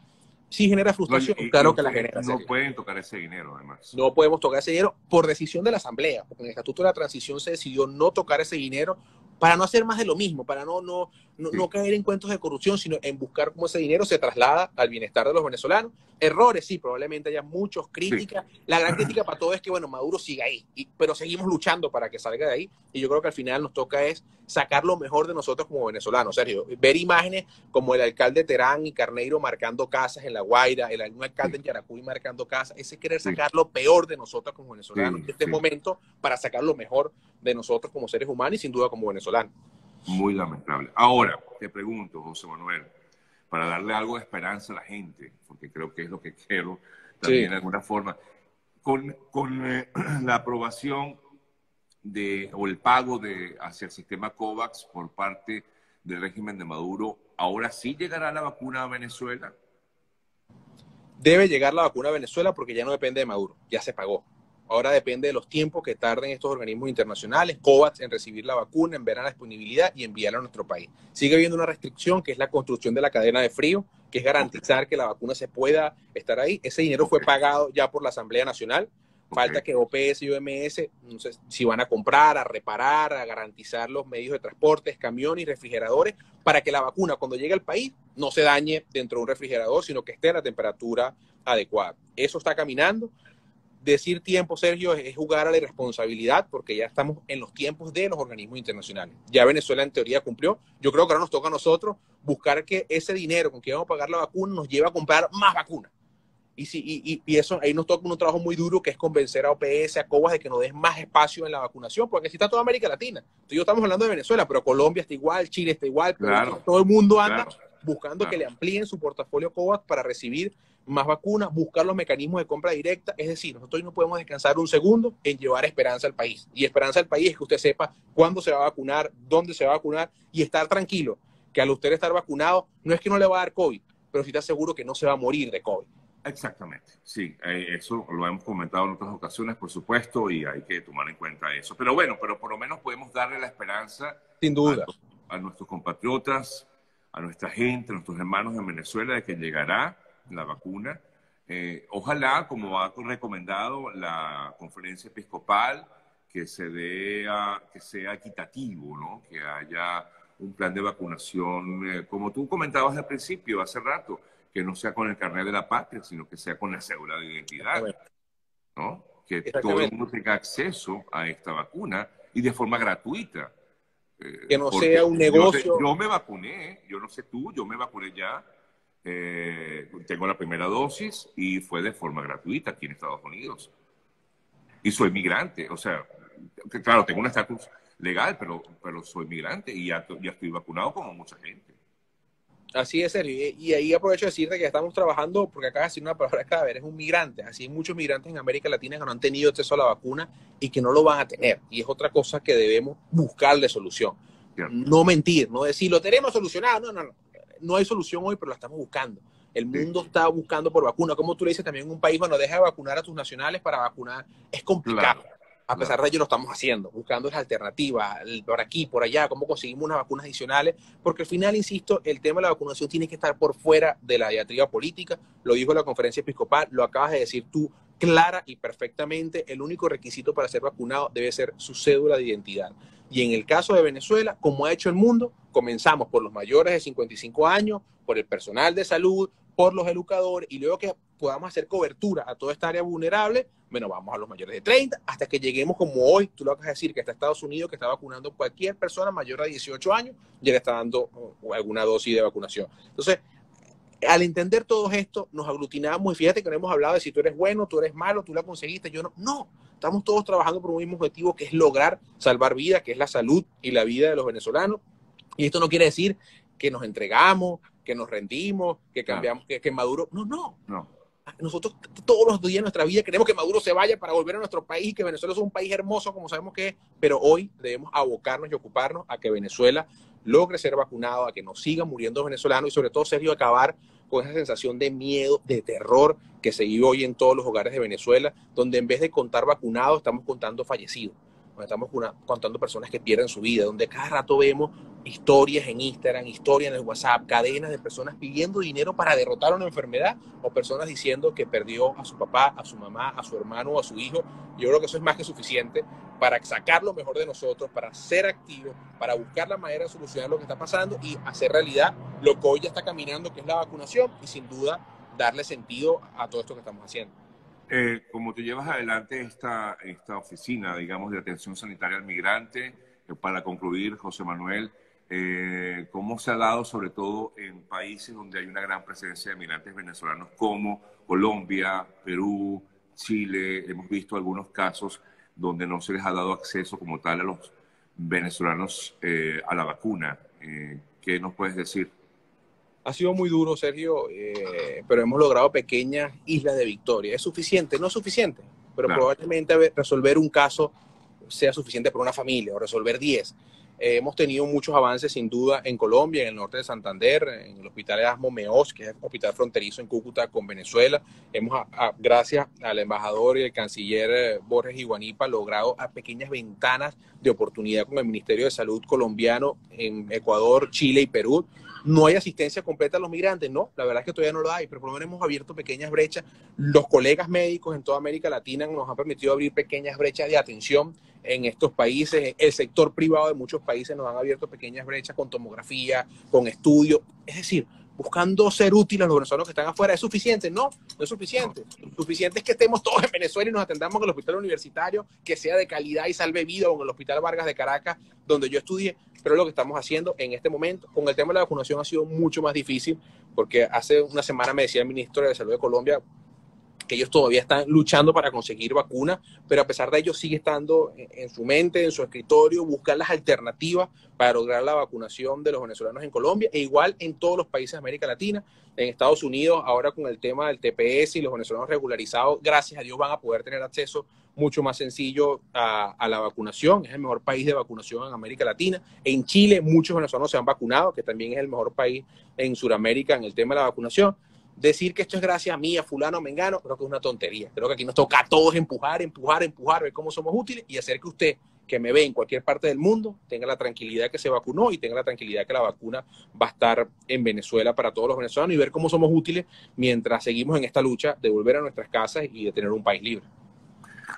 sí genera frustración. Claro que la genera.
No pueden tocar ese dinero, además.
No podemos tocar ese dinero por decisión de la Asamblea, porque en el Estatuto de la Transición se decidió no tocar ese dinero para no hacer más de lo mismo, para no caer en cuentos de corrupción, sino en buscar cómo ese dinero se traslada al bienestar de los venezolanos. Errores, sí, probablemente haya muchos, críticas. Sí. La gran crítica para todo es que, bueno, Maduro sigue ahí, pero seguimos luchando para que salga de ahí, y yo creo que al final nos toca es sacar lo mejor de nosotros como venezolanos, Sergio. Ver imágenes como el alcalde de Terán y Carneiro marcando casas en La Guaira, un alcalde en Yaracuy marcando casas, ese es querer sacar lo peor de nosotros como venezolanos en este momento para sacar lo mejor de nosotros como seres humanos y sin duda como venezolanos.
Muy lamentable. Ahora, te pregunto, José Manuel, para darle algo de esperanza a la gente, porque creo que es lo que quiero también de alguna forma, con la aprobación o el pago hacia el sistema COVAX por parte del régimen de Maduro, ¿ahora sí llegará la vacuna a Venezuela?
Debe llegar la vacuna a Venezuela porque ya no depende de Maduro, ya se pagó. Ahora depende de los tiempos que tarden estos organismos internacionales, COVAX, en recibir la vacuna, en ver la disponibilidad y enviarla a nuestro país. Sigue habiendo una restricción que es la construcción de la cadena de frío, que es garantizar que la vacuna se pueda estar ahí. Ese dinero fue pagado ya por la Asamblea Nacional. Falta que OPS y OMS, no sé si van a comprar, a reparar, a garantizar los medios de transporte, camiones y refrigeradores, para que la vacuna cuando llegue al país no se dañe dentro de un refrigerador, sino que esté a la temperatura adecuada. Eso está caminando. Decir tiempo, Sergio, es jugar a la irresponsabilidad porque ya estamos en los tiempos de los organismos internacionales. Ya Venezuela en teoría cumplió. Yo creo que ahora nos toca a nosotros buscar que ese dinero con que vamos a pagar la vacuna nos lleve a comprar más vacunas. Y eso ahí nos toca un trabajo muy duro que es convencer a OPS, a COVAX de que nos des más espacio en la vacunación, porque así está toda América Latina. Tú y yo estamos hablando de Venezuela, pero Colombia está igual, Chile está igual, claro, todo el mundo anda buscando que le amplíen su portafolio COVAX para recibir más vacunas, buscar los mecanismos de compra directa. Es decir, nosotros no podemos descansar un segundo en llevar esperanza al país. Y esperanza al país es que usted sepa cuándo se va a vacunar, dónde se va a vacunar y estar tranquilo, que al usted estar vacunado no es que no le va a dar COVID, pero sí está seguro que no se va a morir de COVID.
Exactamente, sí, eso lo hemos comentado en otras ocasiones, por supuesto, y hay que tomar en cuenta eso. Pero bueno, pero por lo menos podemos darle la esperanza
sin duda
a nuestros compatriotas, a nuestra gente, a nuestros hermanos en Venezuela, de que llegará la vacuna Ojalá, como ha recomendado la conferencia episcopal, que sea equitativo, ¿no? Que haya un plan de vacunación, como tú comentabas al principio, hace rato, que no sea con el carnet de la patria, sino que sea con la cédula de identidad, ¿no? Que todo el mundo tenga acceso a esta vacuna y de forma gratuita.
Que no sea un negocio.
Yo me vacuné, yo no sé tú, yo me vacuné ya. Tengo la primera dosis y fue de forma gratuita aquí en Estados Unidos. Y soy migrante, o sea, claro, tengo un estatus legal, pero soy migrante y ya estoy vacunado como mucha gente.
Así es, Sergio. Y ahí aprovecho de decirte que estamos trabajando, porque acá decir una palabra cada vez, es un migrante. Así hay muchos migrantes en América Latina que no han tenido acceso a la vacuna y que no lo van a tener. Y es otra cosa que debemos buscarle solución. Cierto. No mentir, no decir, lo tenemos solucionado. No. No hay solución hoy, pero la estamos buscando. El mundo está buscando por vacuna. Como tú le dices también en un país, bueno, deja de vacunar a tus nacionales para vacunar. Es complicado. Claro. A pesar de ello lo estamos haciendo, buscando las alternativas, por aquí, por allá, cómo conseguimos unas vacunas adicionales, porque al final, insisto, el tema de la vacunación tiene que estar por fuera de la diatriba política, lo dijo la conferencia episcopal, lo acabas de decir tú clara y perfectamente, el único requisito para ser vacunado debe ser su cédula de identidad. Y en el caso de Venezuela, como ha hecho el mundo, comenzamos por los mayores de 55 años, por el personal de salud, por los educadores, y luego que podamos hacer cobertura a toda esta área vulnerable, bueno, vamos a los mayores de 30, hasta que lleguemos como hoy, tú lo acabas de decir, que está Estados Unidos, que está vacunando cualquier persona mayor de 18 años, ya le está dando alguna dosis de vacunación. Entonces, al entender todo esto, nos aglutinamos y fíjate que no hemos hablado de si tú eres bueno, tú eres malo, tú la conseguiste, yo no. No, estamos todos trabajando por un mismo objetivo, que es lograr salvar vidas, que es la salud y la vida de los venezolanos. Y esto no quiere decir que nos entregamos, que nos rendimos, que cambiamos, que Maduro... No. Nosotros todos los días de nuestra vida queremos que Maduro se vaya para volver a nuestro país, que Venezuela es un país hermoso como sabemos que es, pero hoy debemos abocarnos y ocuparnos a que Venezuela logre ser vacunado, a que nos sigan muriendo venezolanos y sobre todo, Sergio, acabar con esa sensación de miedo, de terror que se vive hoy en todos los hogares de Venezuela, donde en vez de contar vacunados estamos contando fallecidos, donde estamos contando personas que pierden su vida, donde cada rato vemos historias en Instagram, historias en el WhatsApp, cadenas de personas pidiendo dinero para derrotar una enfermedad o personas diciendo que perdió a su papá, a su mamá, a su hermano o a su hijo. Yo creo que eso es más que suficiente para sacar lo mejor de nosotros, para ser activos, para buscar la manera de solucionar lo que está pasando y hacer realidad lo que hoy ya está caminando, que es la vacunación, y sin duda darle sentido a todo esto que estamos haciendo.
Como tú llevas adelante esta oficina, digamos, de atención sanitaria al migrante, para concluir, José Manuel, ¿cómo se ha dado, sobre todo en países donde hay una gran presencia de migrantes venezolanos como Colombia, Perú, Chile? Hemos visto algunos casos donde no se les ha dado acceso como tal a los venezolanos a la vacuna. ¿Qué nos puedes decir?
Ha sido muy duro, Sergio, pero hemos logrado pequeñas islas de victoria. ¿Es suficiente? No es suficiente, pero claro, probablemente resolver un caso sea suficiente para una familia o resolver 10. Hemos tenido muchos avances, sin duda, en Colombia, en el norte de Santander, en el hospital Erasmo Meos, que es el hospital fronterizo en Cúcuta con Venezuela. Hemos, gracias al embajador y al canciller Borges Iguanipa, logrado a pequeñas ventanas de oportunidad con el Ministerio de Salud colombiano en Ecuador, Chile y Perú. No hay asistencia completa a los migrantes, no, la verdad es que todavía no lo hay, pero por lo menos hemos abierto pequeñas brechas. Los colegas médicos en toda América Latina nos han permitido abrir pequeñas brechas de atención en estos países. El sector privado de muchos países nos han abierto pequeñas brechas con tomografía, con estudio. Es decir, buscando ser útiles a los venezolanos que están afuera. ¿Es suficiente? No, no es suficiente. Suficiente es que estemos todos en Venezuela y nos atendamos en el hospital universitario, que sea de calidad y salve vida, o en el hospital Vargas de Caracas, donde yo estudié. Pero lo que estamos haciendo en este momento con el tema de la vacunación ha sido mucho más difícil, porque hace una semana me decía el ministro de Salud de Colombia que ellos todavía están luchando para conseguir vacunas, pero a pesar de ello sigue estando en su mente, en su escritorio, buscar las alternativas para lograr la vacunación de los venezolanos en Colombia, e igual en todos los países de América Latina. En Estados Unidos, ahora con el tema del TPS y los venezolanos regularizados, gracias a Dios van a poder tener acceso mucho más sencillo a la vacunación. Es el mejor país de vacunación en América Latina. En Chile muchos venezolanos se han vacunado, que también es el mejor país en Sudamérica en el tema de la vacunación. Decir que esto es gracias a mí, a fulano, mengano, creo que es una tontería. Creo que aquí nos toca a todos empujar, ver cómo somos útiles y hacer que usted que me ve en cualquier parte del mundo tenga la tranquilidad que se vacunó y tenga la tranquilidad que la vacuna va a estar en Venezuela para todos los venezolanos y ver cómo somos útiles mientras seguimos en esta lucha de volver a nuestras casas y de tener un país libre.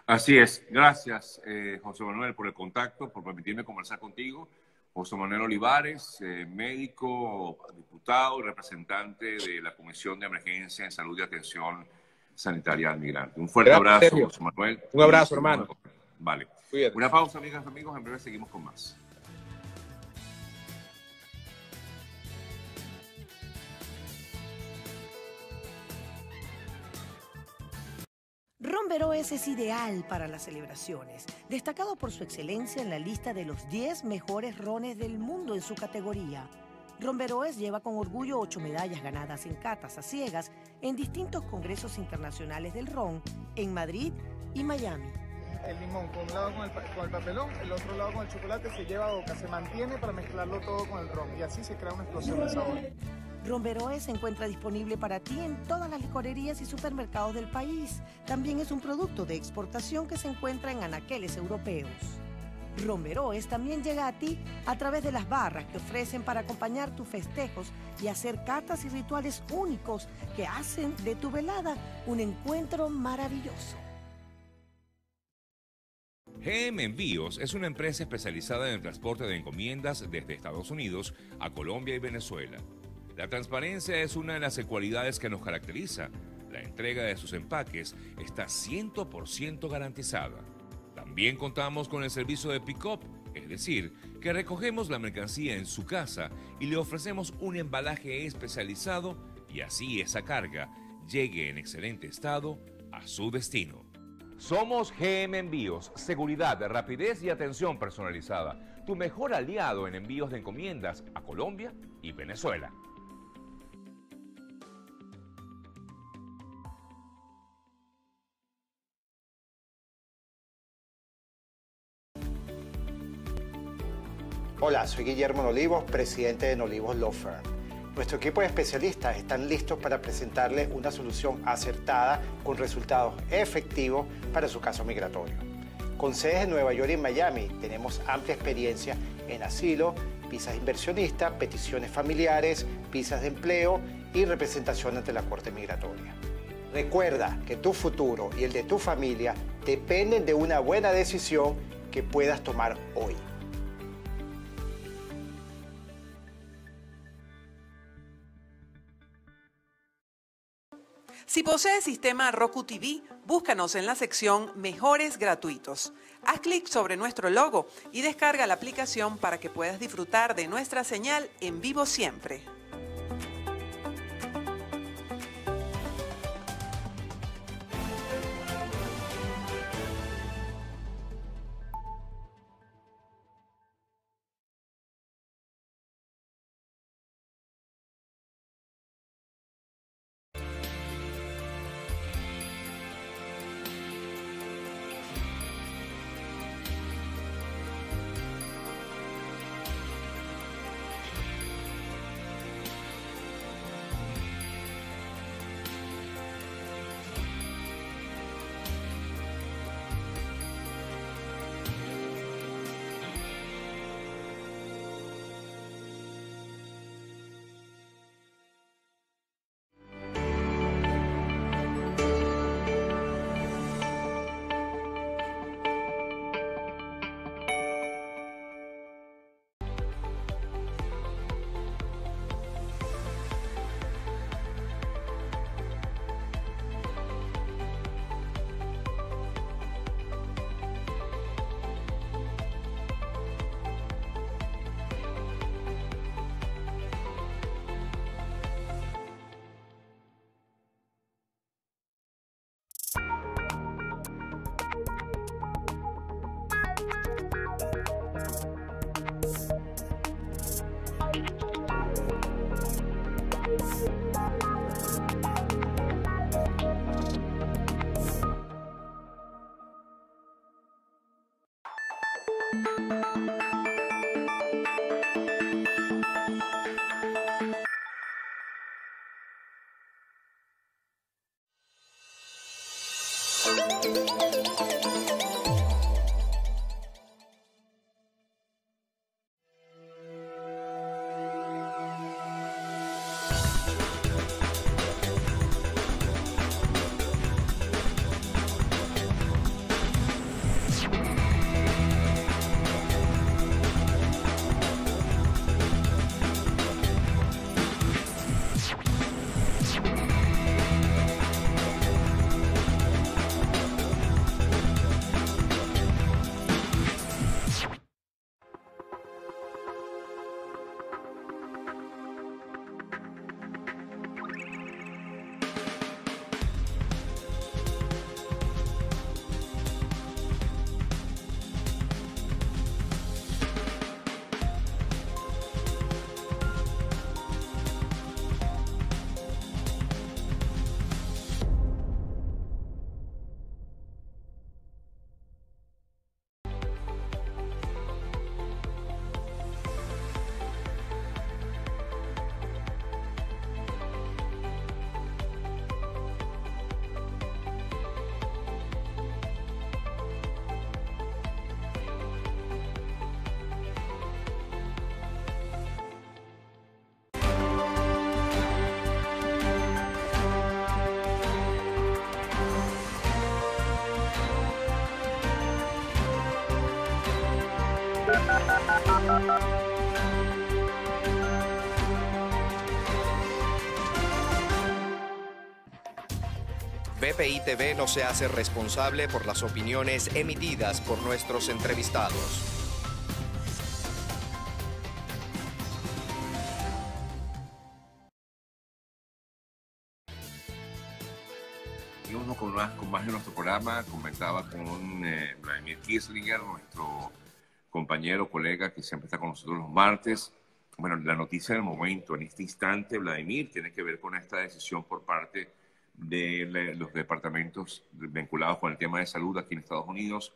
Así es. Gracias, José Manuel, por el contacto, por permitirme conversar contigo. José Manuel Olivares, médico, diputado y representante de la Comisión de Emergencia en Salud y Atención Sanitaria al Migrante. Un fuerte abrazo,
Sergio.
José Manuel.
Un abrazo, hermano.
Vale.
Cuídate.
Una pausa, amigas y amigos. En breve seguimos con más.
Ron Veroes es ideal para las celebraciones, destacado por su excelencia en la lista de los 10 mejores rones del mundo en su categoría. Ron Veroes lleva con orgullo 8 medallas ganadas en catas a ciegas en distintos congresos internacionales del ron en Madrid y Miami.
El limón, con un lado con el papelón, el otro lado con el chocolate, se lleva a boca, se mantiene para mezclarlo todo con el ron y así se crea una explosión de sabor.
Ron Veroes se encuentra disponible para ti en todas las licorerías y supermercados del país. También es un producto de exportación que se encuentra en anaqueles europeos. Ron Veroes también llega a ti a través de las barras que ofrecen para acompañar tus festejos y hacer catas y rituales únicos que hacen de tu velada un encuentro maravilloso.
GM Envíos es una empresa especializada en el transporte de encomiendas desde Estados Unidos a Colombia y Venezuela. La transparencia es una de las cualidades que nos caracteriza. La entrega de sus empaques está 100% garantizada. También contamos con el servicio de pick-up, es decir, que recogemos la mercancía en su casa y le ofrecemos un embalaje especializado y así esa carga llegue en excelente estado a su destino.
Somos GM Envíos, seguridad, rapidez y atención personalizada. Tu mejor aliado en envíos de encomiendas a Colombia y Venezuela.
Hola, soy Guillermo Nolivos, presidente de Nolivos Law Firm. Nuestro equipo de especialistas están listos para presentarle una solución acertada con resultados efectivos para su caso migratorio. Con sedes en Nueva York y Miami, tenemos amplia experiencia en asilo, visas de inversionista, peticiones familiares, visas de empleo y representación ante la Corte Migratoria. Recuerda que tu futuro y el de tu familia dependen de una buena decisión que puedas tomar hoy.
Si posees sistema Roku TV, búscanos en la sección Mejores gratuitos. Haz clic sobre nuestro logo y descarga la aplicación para que puedas disfrutar de nuestra señal en vivo siempre.
BPI TV no se hace responsable por las opiniones emitidas por nuestros entrevistados.
Seguimos con más de nuestro programa. Comentaba con Vladimir Kieslinger, nuestro compañero, colega que siempre está con nosotros los martes. Bueno, la noticia del momento, en este instante, Vladimir, tiene que ver con esta decisión por parte de los departamentos vinculados con el tema de salud aquí en Estados Unidos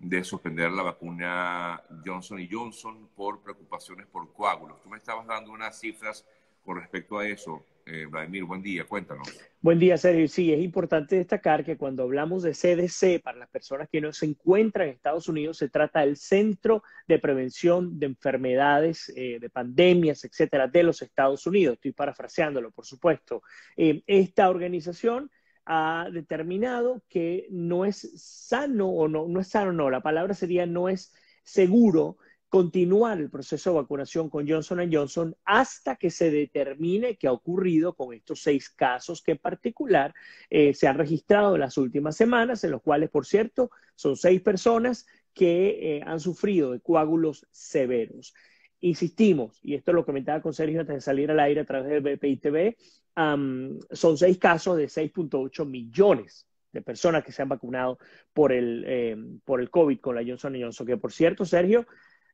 de suspender la vacuna Johnson & Johnson por preocupaciones por coágulos. Tú me estabas dando unas cifras con respecto a eso. Vladimir, buen día, cuéntanos.
Buen día, Sergio. Sí, es importante destacar que cuando hablamos de CDC, para las personas que no se encuentran en Estados Unidos, se trata del Centro de Prevención de Enfermedades, de pandemias, etcétera, de los Estados Unidos. Estoy parafraseándolo, por supuesto. Esta organización ha determinado que no es sano, o no es sano, no, la palabra sería no es seguro continuar el proceso de vacunación con Johnson & Johnson hasta que se determine qué ha ocurrido con estos 6 casos que en particular se han registrado en las últimas semanas, en los cuales, por cierto, son 6 personas que han sufrido de coágulos severos. Insistimos, y esto lo comentaba con Sergio antes de salir al aire a través del BPI TV, son 6 casos de 6.8 millones de personas que se han vacunado por el COVID con la Johnson & Johnson, que por cierto, Sergio,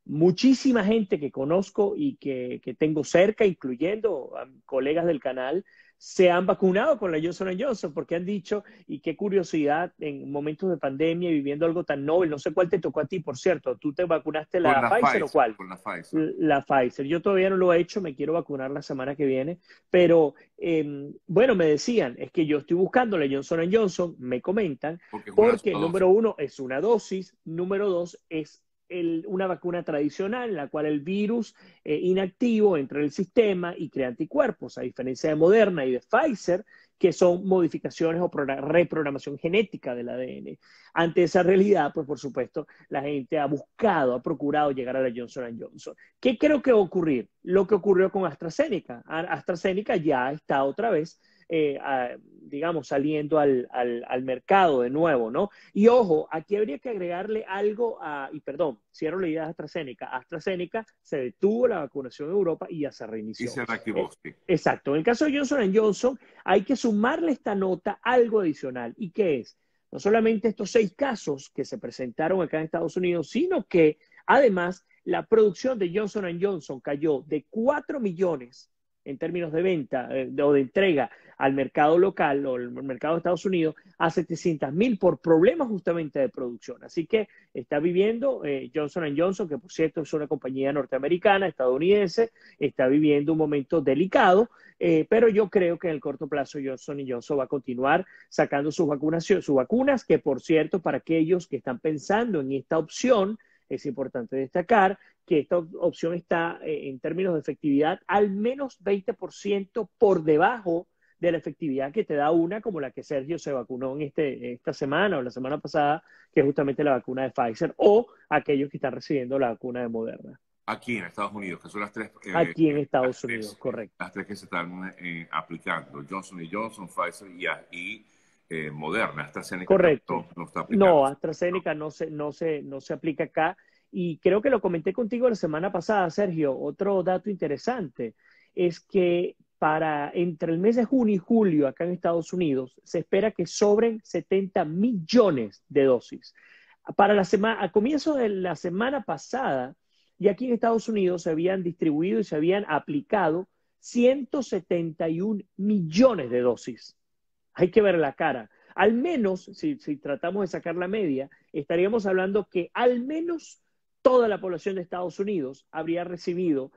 muchísima gente que conozco y que tengo cerca, incluyendo a colegas del canal, se han vacunado con la Johnson & Johnson porque han dicho, y qué curiosidad, en momentos de pandemia y viviendo algo tan novel, no sé cuál te tocó a ti, por cierto, ¿tú te vacunaste la Pfizer o cuál?
Con la Pfizer.
La Pfizer. Yo todavía no lo he hecho, me quiero vacunar la semana que viene, pero bueno, me decían, es que yo estoy buscando la Johnson & Johnson, me comentan, porque número 1 es una dosis, número 2 es una vacuna tradicional en la cual el virus inactivo entra en el sistema y crea anticuerpos, a diferencia de Moderna y de Pfizer, que son modificaciones o reprogramación genética del ADN. Ante esa realidad, pues por supuesto, la gente ha procurado llegar a la Johnson & Johnson. ¿Qué creo que va a ocurrir? Lo que ocurrió con AstraZeneca. AstraZeneca ya está otra vez digamos, saliendo al mercado de nuevo, ¿no? Y ojo, aquí habría que agregarle algo cierro la idea de AstraZeneca. AstraZeneca se detuvo la vacunación en Europa y ya se reinició.
Y se reactivó, sí.
Exacto. En el caso de Johnson & Johnson, hay que sumarle esta nota algo adicional. ¿Y qué es? No solamente estos 6 casos que se presentaron acá en Estados Unidos, sino que además la producción de Johnson & Johnson cayó de 4 millones en términos de venta o de entrega al mercado local o al mercado de Estados Unidos a 700,000 por problemas justamente de producción. Así que está viviendo Johnson & Johnson, que por cierto es una compañía norteamericana, estadounidense, está viviendo un momento delicado, pero yo creo que en el corto plazo Johnson & Johnson va a continuar sacando sus vacunas, que por cierto, para aquellos que están pensando en esta opción, es importante destacar que esta opción está en términos de efectividad al menos 20% por debajo de la efectividad que te da una como la que Sergio se vacunó en esta semana o la semana pasada, que es justamente la vacuna de Pfizer, o aquellos que están recibiendo la vacuna de Moderna.
Aquí en Estados Unidos, que son las 3.
Aquí en Estados Unidos, correcto.
Las 3 que se están aplicando, Johnson & Johnson, Pfizer y Moderna. AstraZeneca
correcto.
No está aplicando.
No, AstraZeneca no se aplica acá. Y creo que lo comenté contigo la semana pasada, Sergio. Otro dato interesante es que entre el mes de junio y julio acá en Estados Unidos se espera que sobren 70 millones de dosis. A comienzo de la semana pasada, y aquí en Estados Unidos se habían distribuido y se habían aplicado 171 millones de dosis. Hay que ver la cara. Al menos, si tratamos de sacar la media, estaríamos hablando que al menos toda la población de Estados Unidos habría recibido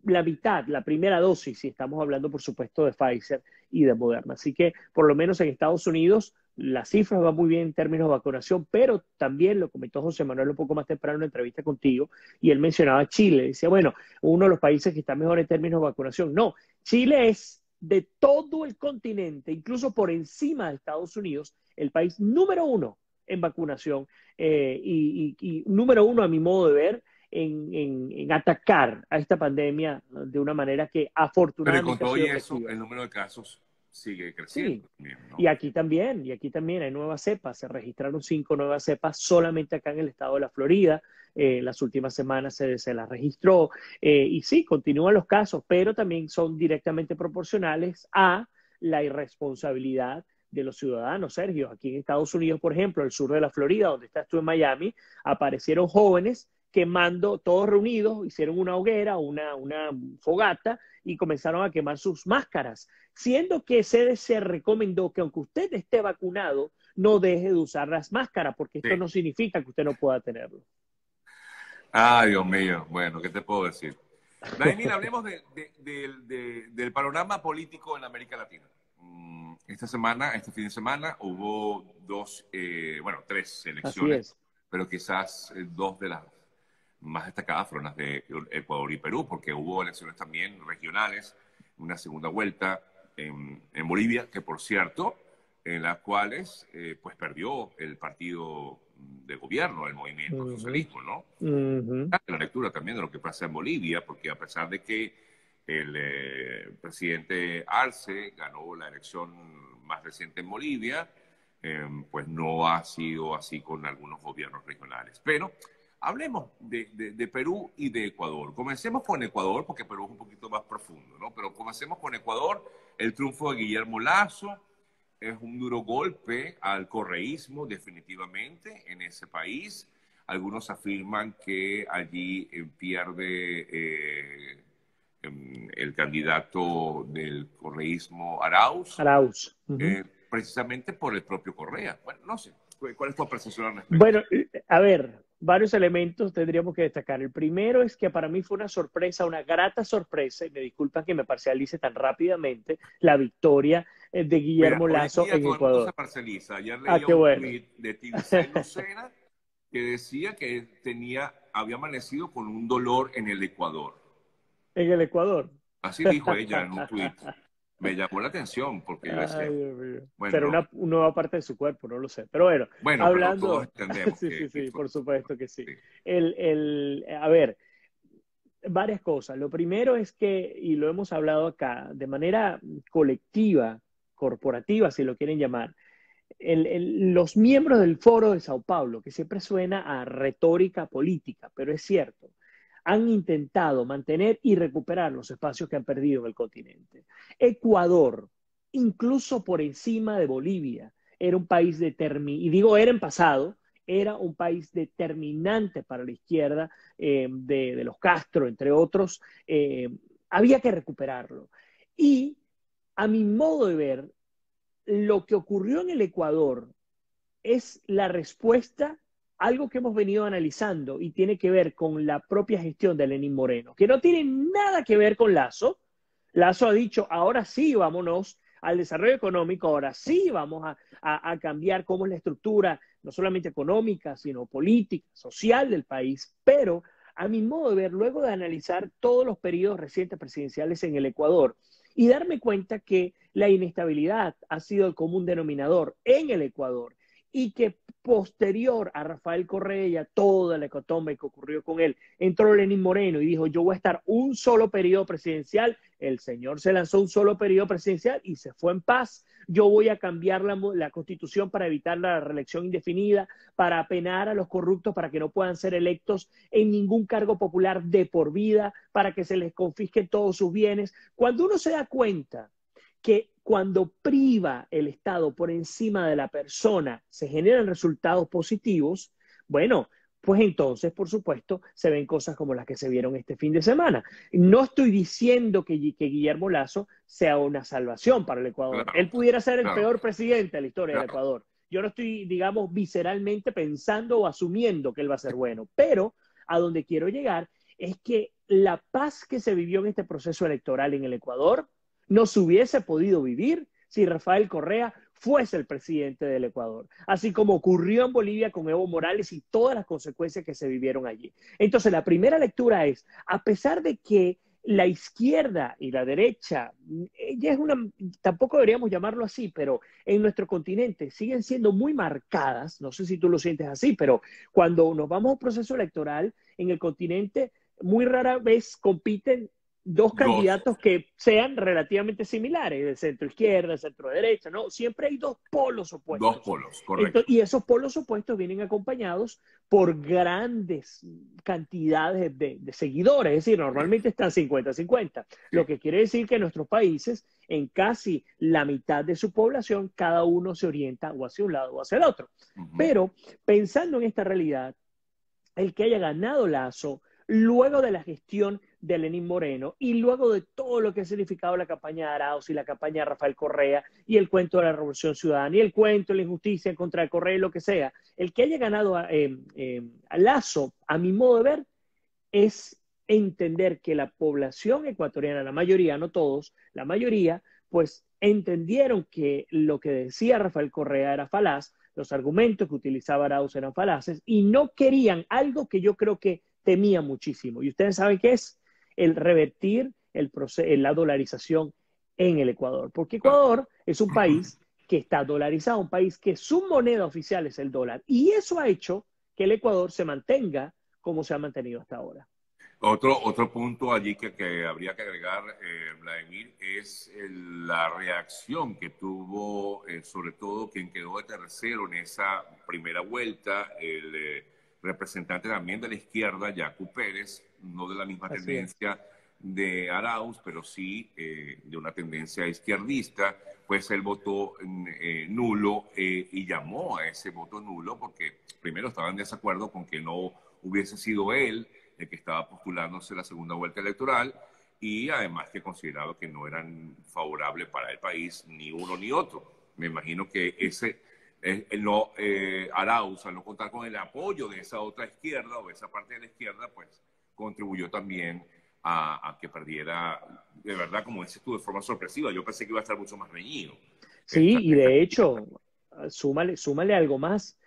la mitad, la primera dosis, si estamos hablando, por supuesto, de Pfizer y de Moderna. Así que, por lo menos en Estados Unidos, las cifras van muy bien en términos de vacunación, pero también lo comentó José Manuel un poco más temprano en una entrevista contigo, y él mencionaba Chile. Decía, bueno, uno de los países que está mejor en términos de vacunación. No, Chile es de todo el continente, incluso por encima de Estados Unidos, el país número 1 en vacunación y número 1 a mi modo de ver en atacar a esta pandemia de una manera que
Pero con
afortunadamente ha
todo y
sido
eso,
efectiva.
el número de casos sigue
Sí,
creciendo también, ¿no?
y aquí también hay nuevas cepas. Se registraron 5 nuevas cepas solamente acá en el estado de la Florida. Las últimas semanas se las registró. Y sí, continúan los casos, pero también son directamente proporcionales a la irresponsabilidad de los ciudadanos, Sergio. Aquí en Estados Unidos, por ejemplo, el sur de la Florida, donde estás tú en Miami, aparecieron jóvenes quemando, todos reunidos, hicieron una hoguera, una fogata y comenzaron a quemar sus máscaras, siendo que CDC recomendó que aunque usted esté vacunado, no deje de usar las máscaras, porque esto
Sí.
no significa que usted no pueda tenerlo.
Ay, Dios mío. Bueno, ¿qué te puedo decir? Vladimir, hablemos del panorama político en América Latina. Esta semana, este fin de semana, hubo tres
Así
elecciones,
es.
pero quizás dos de las más destacadas fueron las de Ecuador y Perú, porque hubo elecciones también regionales, una segunda vuelta en Bolivia, que por cierto, en las cuales pues perdió el partido de gobierno, el movimiento
Ujú,
socialismo, ¿no?
ujú.
La lectura también de lo que pasa en Bolivia, porque a pesar de que el presidente Arce ganó la elección más reciente en Bolivia, pues no ha sido así con algunos gobiernos regionales. Pero hablemos de Perú y de Ecuador. Comencemos con Ecuador, porque Perú es un poquito más profundo, ¿no? Pero comencemos con Ecuador. El triunfo de Guillermo Lasso es un duro golpe al correísmo, definitivamente, en ese país. Algunos afirman que allí pierde el candidato del correísmo, Arauz,
Arauz. Ujú.
precisamente por el propio Correa. Bueno, no sé. ¿Cuál es tu apreciación al respecto?
Bueno, a ver, varios elementos tendríamos que destacar. El primero es que para mí fue una sorpresa, una grata sorpresa, y me disculpan que me parcialice tan rápidamente, la victoria de
Mira,
Guillermo
hoy en
Lasso
día
en
todo el mundo se
Ecuador.
parcializa. Ayer
Ah,
leía
qué
un
bueno.
tweet de Tibisay Lucena que decía que había amanecido con un dolor en el Ecuador.
En el Ecuador.
Así dijo ella en un tweet. Me llamó la atención porque yo decía,
Ay, Dios mío.
bueno,
Será una nueva parte de su cuerpo, no lo sé. Pero bueno,
pero todos
hablando,
entendemos
sí,
que
sí, por supuesto que sí.
sí.
A ver, varias cosas. Lo primero es que, y lo hemos hablado acá, de manera colectiva, corporativa, si lo quieren llamar, los miembros del Foro de Sao Paulo, que siempre suena a retórica política, pero es cierto, han intentado mantener y recuperar los espacios que han perdido en el continente. Ecuador, incluso por encima de Bolivia, era un país y digo era en pasado, era un país determinante para la izquierda de los Castro, entre otros. Había que recuperarlo. Y a mi modo de ver, lo que ocurrió en el Ecuador es la respuesta a algo que hemos venido analizando y tiene que ver con la propia gestión de Lenín Moreno, que no tiene nada que ver con Lasso. Lasso ha dicho, ahora sí vámonos al desarrollo económico, ahora sí vamos a cambiar cómo es la estructura, no solamente económica, sino política, social del país. Pero a mi modo de ver, luego de analizar todos los periodos recientes presidenciales en el Ecuador y darme cuenta que la inestabilidad ha sido el común denominador en el Ecuador y que posterior a Rafael Correa y a toda la hecatombe que ocurrió con él, entró Lenín Moreno y dijo, yo voy a estar un solo periodo presidencial. El señor se lanzó un solo periodo presidencial y se fue en paz. Yo voy a cambiar la constitución para evitar la reelección indefinida, para penar a los corruptos para que no puedan ser electos en ningún cargo popular de por vida, para que se les confisquen todos sus bienes. Cuando uno se da cuenta que cuando priva el Estado por encima de la persona se generan resultados positivos, bueno, pues entonces, por supuesto, se ven cosas como las que se vieron este fin de semana. No estoy diciendo que Guillermo Lasso sea una salvación para el Ecuador.
Claro,
Él pudiera ser el
claro,
peor presidente de la historia del
claro.
Ecuador. Yo no estoy, digamos, visceralmente pensando o asumiendo que él va a ser bueno, pero a donde quiero llegar es que la paz que se vivió en este proceso electoral en el Ecuador no se hubiese podido vivir si Rafael Correa fuese el presidente del Ecuador, así como ocurrió en Bolivia con Evo Morales y todas las consecuencias que se vivieron allí. Entonces, la primera lectura es, a pesar de que la izquierda y la derecha, ya es tampoco deberíamos llamarlo así, pero en nuestro continente siguen siendo muy marcadas, no sé si tú lo sientes así, pero cuando nos vamos a un proceso electoral en el continente, muy rara vez compiten dos candidatos que sean relativamente similares, de centro izquierda, de centro derecha, ¿no? Siempre hay dos polos opuestos.
Dos polos, correcto.
Y esos polos opuestos vienen acompañados por grandes cantidades de seguidores, es decir, normalmente están 50-50, lo que quiere decir que en nuestros países, en casi la mitad de su población, cada uno se orienta o hacia un lado o hacia el otro. Pero pensando en esta realidad, el que haya ganado Lasso, luego de la gestión de Lenín Moreno y luego de todo lo que ha significado la campaña de Arauz y la campaña de Rafael Correa y el cuento de la Revolución Ciudadana y el cuento de la injusticia en contra de Correa y lo que sea, el que haya ganado a Lasso, a mi modo de ver, es entender que la población ecuatoriana, la mayoría, no todos, la mayoría, pues entendieron que lo que decía Rafael Correa era falaz, los argumentos que utilizaba Arauz eran falaces y no querían algo que yo creo que temía muchísimo. Y ustedes saben qué es el revertir la dolarización en el Ecuador. Porque Ecuador es un país que está dolarizado, un país que su moneda oficial es el dólar. Y eso ha hecho que el Ecuador se mantenga como se ha mantenido hasta ahora.
Otro punto allí que habría que agregar, Vladimir, es la reacción que tuvo, sobre todo quien quedó de tercero en esa primera vuelta, el representante también de la izquierda, Yacu Pérez, no de la misma tendencia de Arauz, pero sí de una tendencia izquierdista, pues él votó nulo y llamó a ese voto nulo porque primero estaba en desacuerdo con que no hubiese sido él el que estaba postulándose la segunda vuelta electoral y además que consideraba que no eran favorables para el país ni uno ni otro. Me imagino que Arauz, al no contar con el apoyo de esa otra izquierda o de esa parte de la izquierda, pues contribuyó también a que perdiera, de verdad, como dices tú, de forma sorpresiva. Yo pensé que iba a estar mucho más reñido.
Sí, y de hecho, súmale algo más.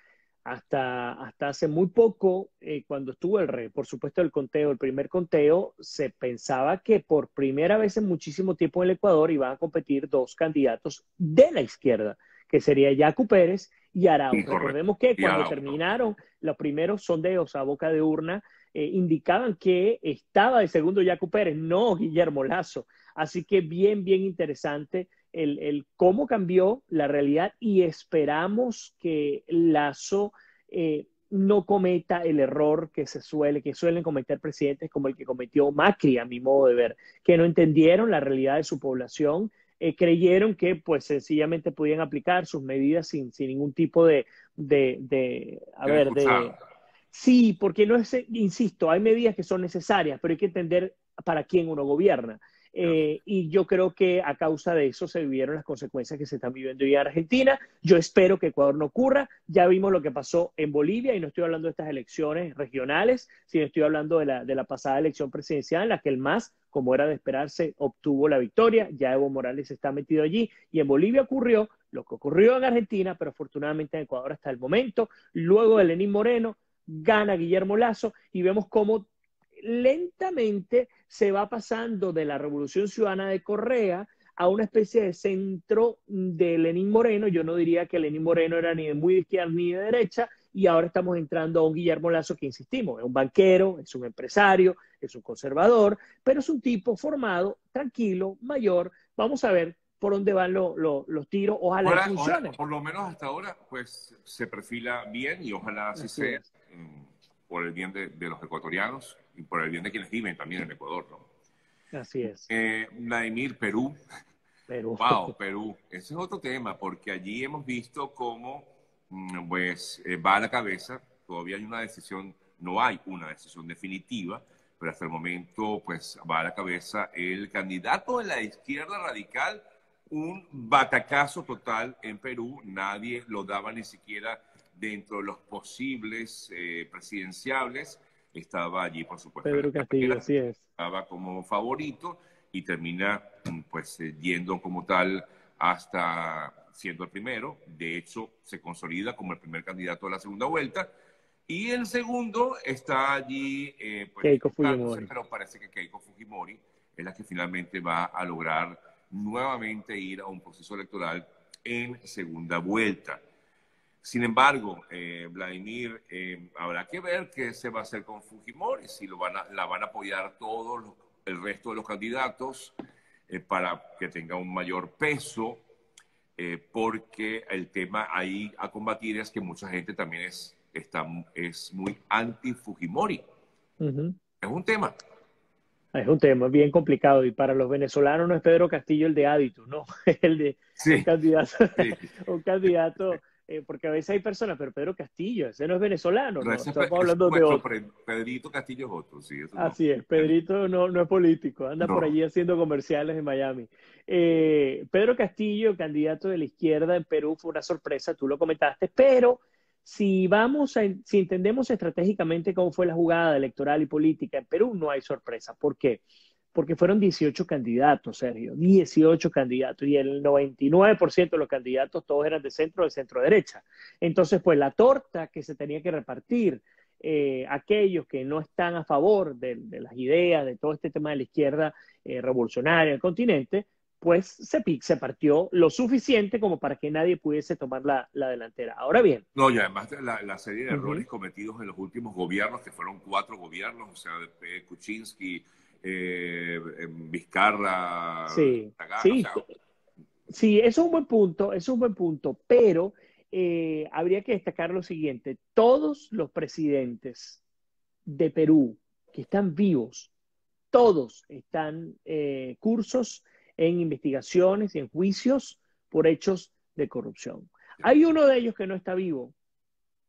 Hasta hace muy poco, cuando estuvo por supuesto, el primer conteo, se pensaba que por primera vez en muchísimo tiempo en el Ecuador iban a competir dos candidatos de la izquierda, que sería Yacu Pérez y Arauz. Recordemos que cuando terminaron los primeros sondeos a boca de urna, indicaban que estaba de segundo Yacu Pérez, no Guillermo Lasso. Así que bien interesante el cómo cambió la realidad y esperamos que Lasso no cometa el error que suelen cometer presidentes como el que cometió Macri, a mi modo de ver, que no entendieron la realidad de su población, creyeron que pues sencillamente podían aplicar sus medidas sin ningún tipo Sí, porque no es, insisto, hay medidas que son necesarias, pero hay que entender para quién uno gobierna. Y yo creo que a causa de eso se vivieron las consecuencias que se están viviendo hoy en Argentina. Yo espero que Ecuador no ocurra. Ya vimos lo que pasó en Bolivia, y no estoy hablando de estas elecciones regionales, sino estoy hablando de la pasada elección presidencial en la que el MAS, como era de esperarse, obtuvo la victoria. Ya Evo Morales está metido allí, y en Bolivia ocurrió lo que ocurrió en Argentina, pero afortunadamente en Ecuador hasta el momento. Luego de Lenín Moreno, gana Guillermo Lasso, y vemos cómo lentamente se va pasando de la Revolución Ciudadana de Correa a una especie de centro de Lenín Moreno. Yo no diría que Lenín Moreno era ni de muy izquierda ni de derecha, y ahora estamos entrando a un Guillermo Lasso que, insistimos, es un banquero, es un empresario, es un conservador, pero es un tipo formado, tranquilo, mayor. Vamos a ver por dónde van los tiros. Ojalá funcione.
Por lo menos hasta ahora, pues se perfila bien, y ojalá así sea, por el bien de los ecuatorianos y por el bien de quienes viven también en Ecuador, ¿no?
Así es.
Vladimir, Perú. Wow, Perú. Ese es otro tema, porque allí hemos visto cómo pues, va a la cabeza. Todavía hay una decisión, no hay una decisión definitiva, pero hasta el momento pues, va a la cabeza el candidato de la izquierda radical, un batacazo total en Perú. Nadie lo daba ni siquiera dentro de los posibles presidenciables. Estaba allí, por supuesto,
Pedro Castillo, así es.
Estaba como favorito y termina pues yendo como tal hasta siendo el primero. De hecho, se consolida como el primer candidato de la segunda vuelta. Y el segundo está allí, pues,
Keiko Fujimori.
pero parece que Keiko Fujimori es la que finalmente va a lograr nuevamente ir a un proceso electoral en segunda vuelta. Sin embargo, Vladimir, habrá que ver qué se va a hacer con Fujimori, si la van a apoyar todos el resto de los candidatos para que tenga un mayor peso, porque el tema ahí a combatir es que mucha gente también es muy anti-Fujimori. Es un tema.
Es un tema bien complicado, y para los venezolanos no es Pedro Castillo el de Aditu, no, es el de
Sí.
un candidato,
Sí.
un candidato, porque a veces hay personas, pero Pedro Castillo, ese no es venezolano,
No,
no,
ese
estamos hablando de
nuestro
otro.
Pedrito Castillo es otro, sí. Eso
Así es, Pedrito no es político, anda por
No.
allí haciendo comerciales en Miami. Pedro Castillo, candidato de la izquierda en Perú, fue una sorpresa, tú lo comentaste, pero si entendemos estratégicamente cómo fue la jugada electoral y política en Perú, no hay sorpresa. ¿Por qué? Porque fueron 18 candidatos, Sergio, 18 candidatos, y el 99% de los candidatos todos eran de centro derecha. Entonces, pues la torta que se tenía que repartir, aquellos que no están a favor de las ideas, de todo este tema de la izquierda revolucionaria del continente, pues se partió lo suficiente como para que nadie pudiese tomar la delantera. Ahora bien.
No, y además la serie de errores cometidos en los últimos gobiernos, que fueron 4 gobiernos, o sea, Kuczynski, Vizcarra,
Sí,
Tagara,
sí,
o sea,
sí, eso es un buen punto, pero habría que destacar lo siguiente: todos los presidentes de Perú que están vivos, todos están cursos en investigaciones y en juicios por hechos de corrupción. Hay uno de ellos que no está vivo,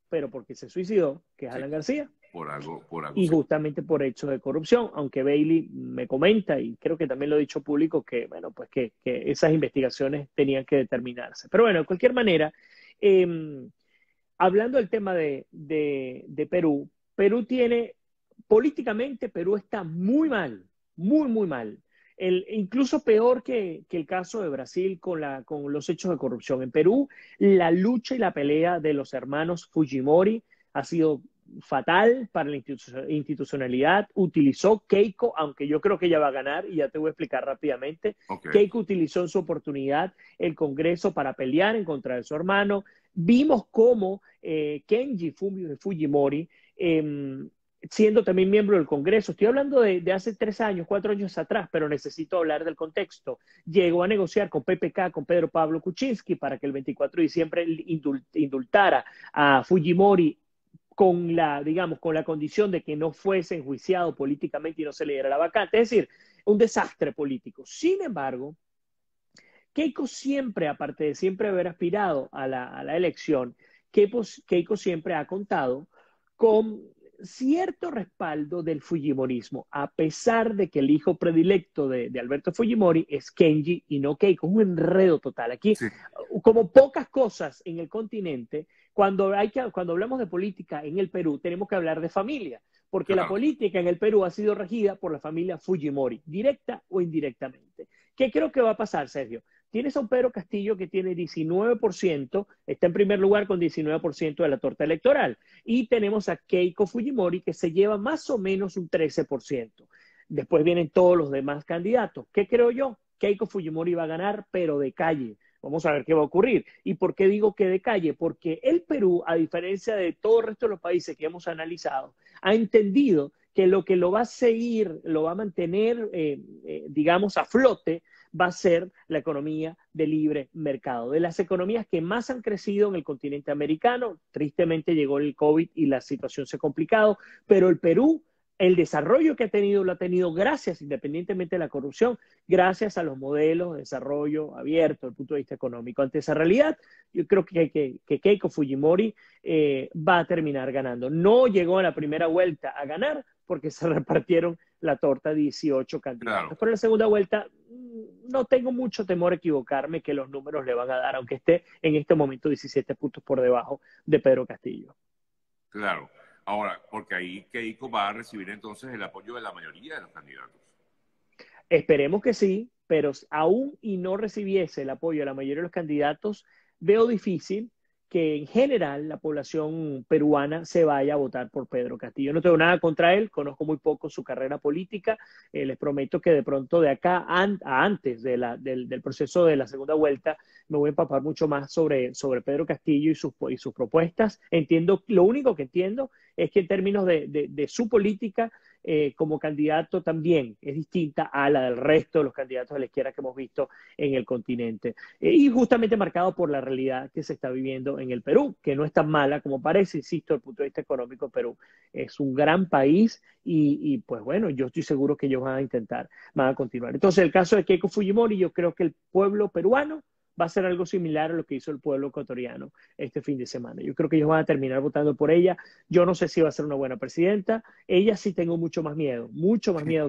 pero porque se suicidó, que es
sí,
Alan García.
por algo
Y
sí.
justamente por hechos de corrupción, aunque Bailey me comenta, y creo que también lo he dicho público, que, bueno, pues que esas investigaciones tenían que determinarse. Pero bueno, de cualquier manera, hablando del tema de Perú, políticamente Perú está muy mal, muy mal. Incluso peor que el caso de Brasil con los hechos de corrupción. En Perú, la lucha y la pelea de los hermanos Fujimori ha sido fatal para la institucionalidad. Utilizó Keiko, aunque yo creo que ella va a ganar, y ya te voy a explicar rápidamente.
Okay.
Keiko utilizó en su oportunidad el Congreso para pelear en contra de su hermano. Vimos cómo Kenji Fujimori, siendo también miembro del Congreso, estoy hablando de hace 3 años, 4 años atrás, pero necesito hablar del contexto, llegó a negociar con PPK, con Pedro Pablo Kuczynski, para que el 24 de diciembre indultara a Fujimori con la condición de que no fuese enjuiciado políticamente y no se le diera la vacante. Es decir, un desastre político. Sin embargo, Keiko siempre, aparte de siempre haber aspirado a la elección, Keiko siempre ha contado con cierto respaldo del Fujimorismo, a pesar de que el hijo predilecto de Alberto Fujimori es Kenji y no Keiko. Es un enredo total. Aquí, sí, como pocas cosas en el continente, cuando hablamos de política en el Perú, tenemos que hablar de familia, porque la política en el Perú ha sido regida por la familia Fujimori, directa o indirectamente. ¿Qué creo que va a pasar, Sergio? Tienes a un Pedro Castillo que tiene 19%, está en primer lugar con 19% de la torta electoral. Y tenemos a Keiko Fujimori que se lleva más o menos un 13%. Después vienen todos los demás candidatos. ¿Qué creo yo? Keiko Fujimori va a ganar, pero de calle. Vamos a ver qué va a ocurrir. ¿Y por qué digo que de calle? Porque el Perú, a diferencia de todo el resto de los países que hemos analizado, ha entendido que lo va a seguir, lo va a mantener, digamos, a flote, va a ser la economía de libre mercado. De las economías que más han crecido en el continente americano, tristemente llegó el COVID y la situación se ha complicado, pero el Perú, el desarrollo que ha tenido, lo ha tenido gracias, independientemente de la corrupción, gracias a los modelos de desarrollo abierto desde el punto de vista económico. Ante esa realidad, yo creo que Keiko Fujimori va a terminar ganando. No llegó a la primera vuelta a ganar porque se repartieron la torta 18 candidatos. Claro. Pero en la segunda vuelta no tengo mucho temor a equivocarme que los números le van a dar, aunque esté en este momento 17 puntos por debajo de Pedro Castillo.
Claro. Ahora, porque ahí Keiko va a recibir entonces el apoyo de la mayoría de los candidatos.
Esperemos que sí, pero aún y no recibiese el apoyo de la mayoría de los candidatos, veo difícil que en general la población peruana se vaya a votar por Pedro Castillo. No tengo nada contra él, conozco muy poco su carrera política. Les prometo que de pronto de acá a antes del proceso de la segunda vuelta me voy a empapar mucho más sobre Pedro Castillo y sus propuestas. Lo único que entiendo es que en términos de su política como candidato también es distinta a la del resto de los candidatos de la izquierda que hemos visto en el continente. Y justamente marcado por la realidad que se está viviendo en el Perú, que no es tan mala como parece, insisto, desde el punto de vista económico. Perú es un gran país y pues bueno, yo estoy seguro que ellos van a continuar. Entonces, el caso de Keiko Fujimori, yo creo que el pueblo peruano va a ser algo similar a lo que hizo el pueblo ecuatoriano este fin de semana. Yo creo que ellos van a terminar votando por ella. Yo no sé si va a ser una buena presidenta. Ella sí tengo mucho más miedo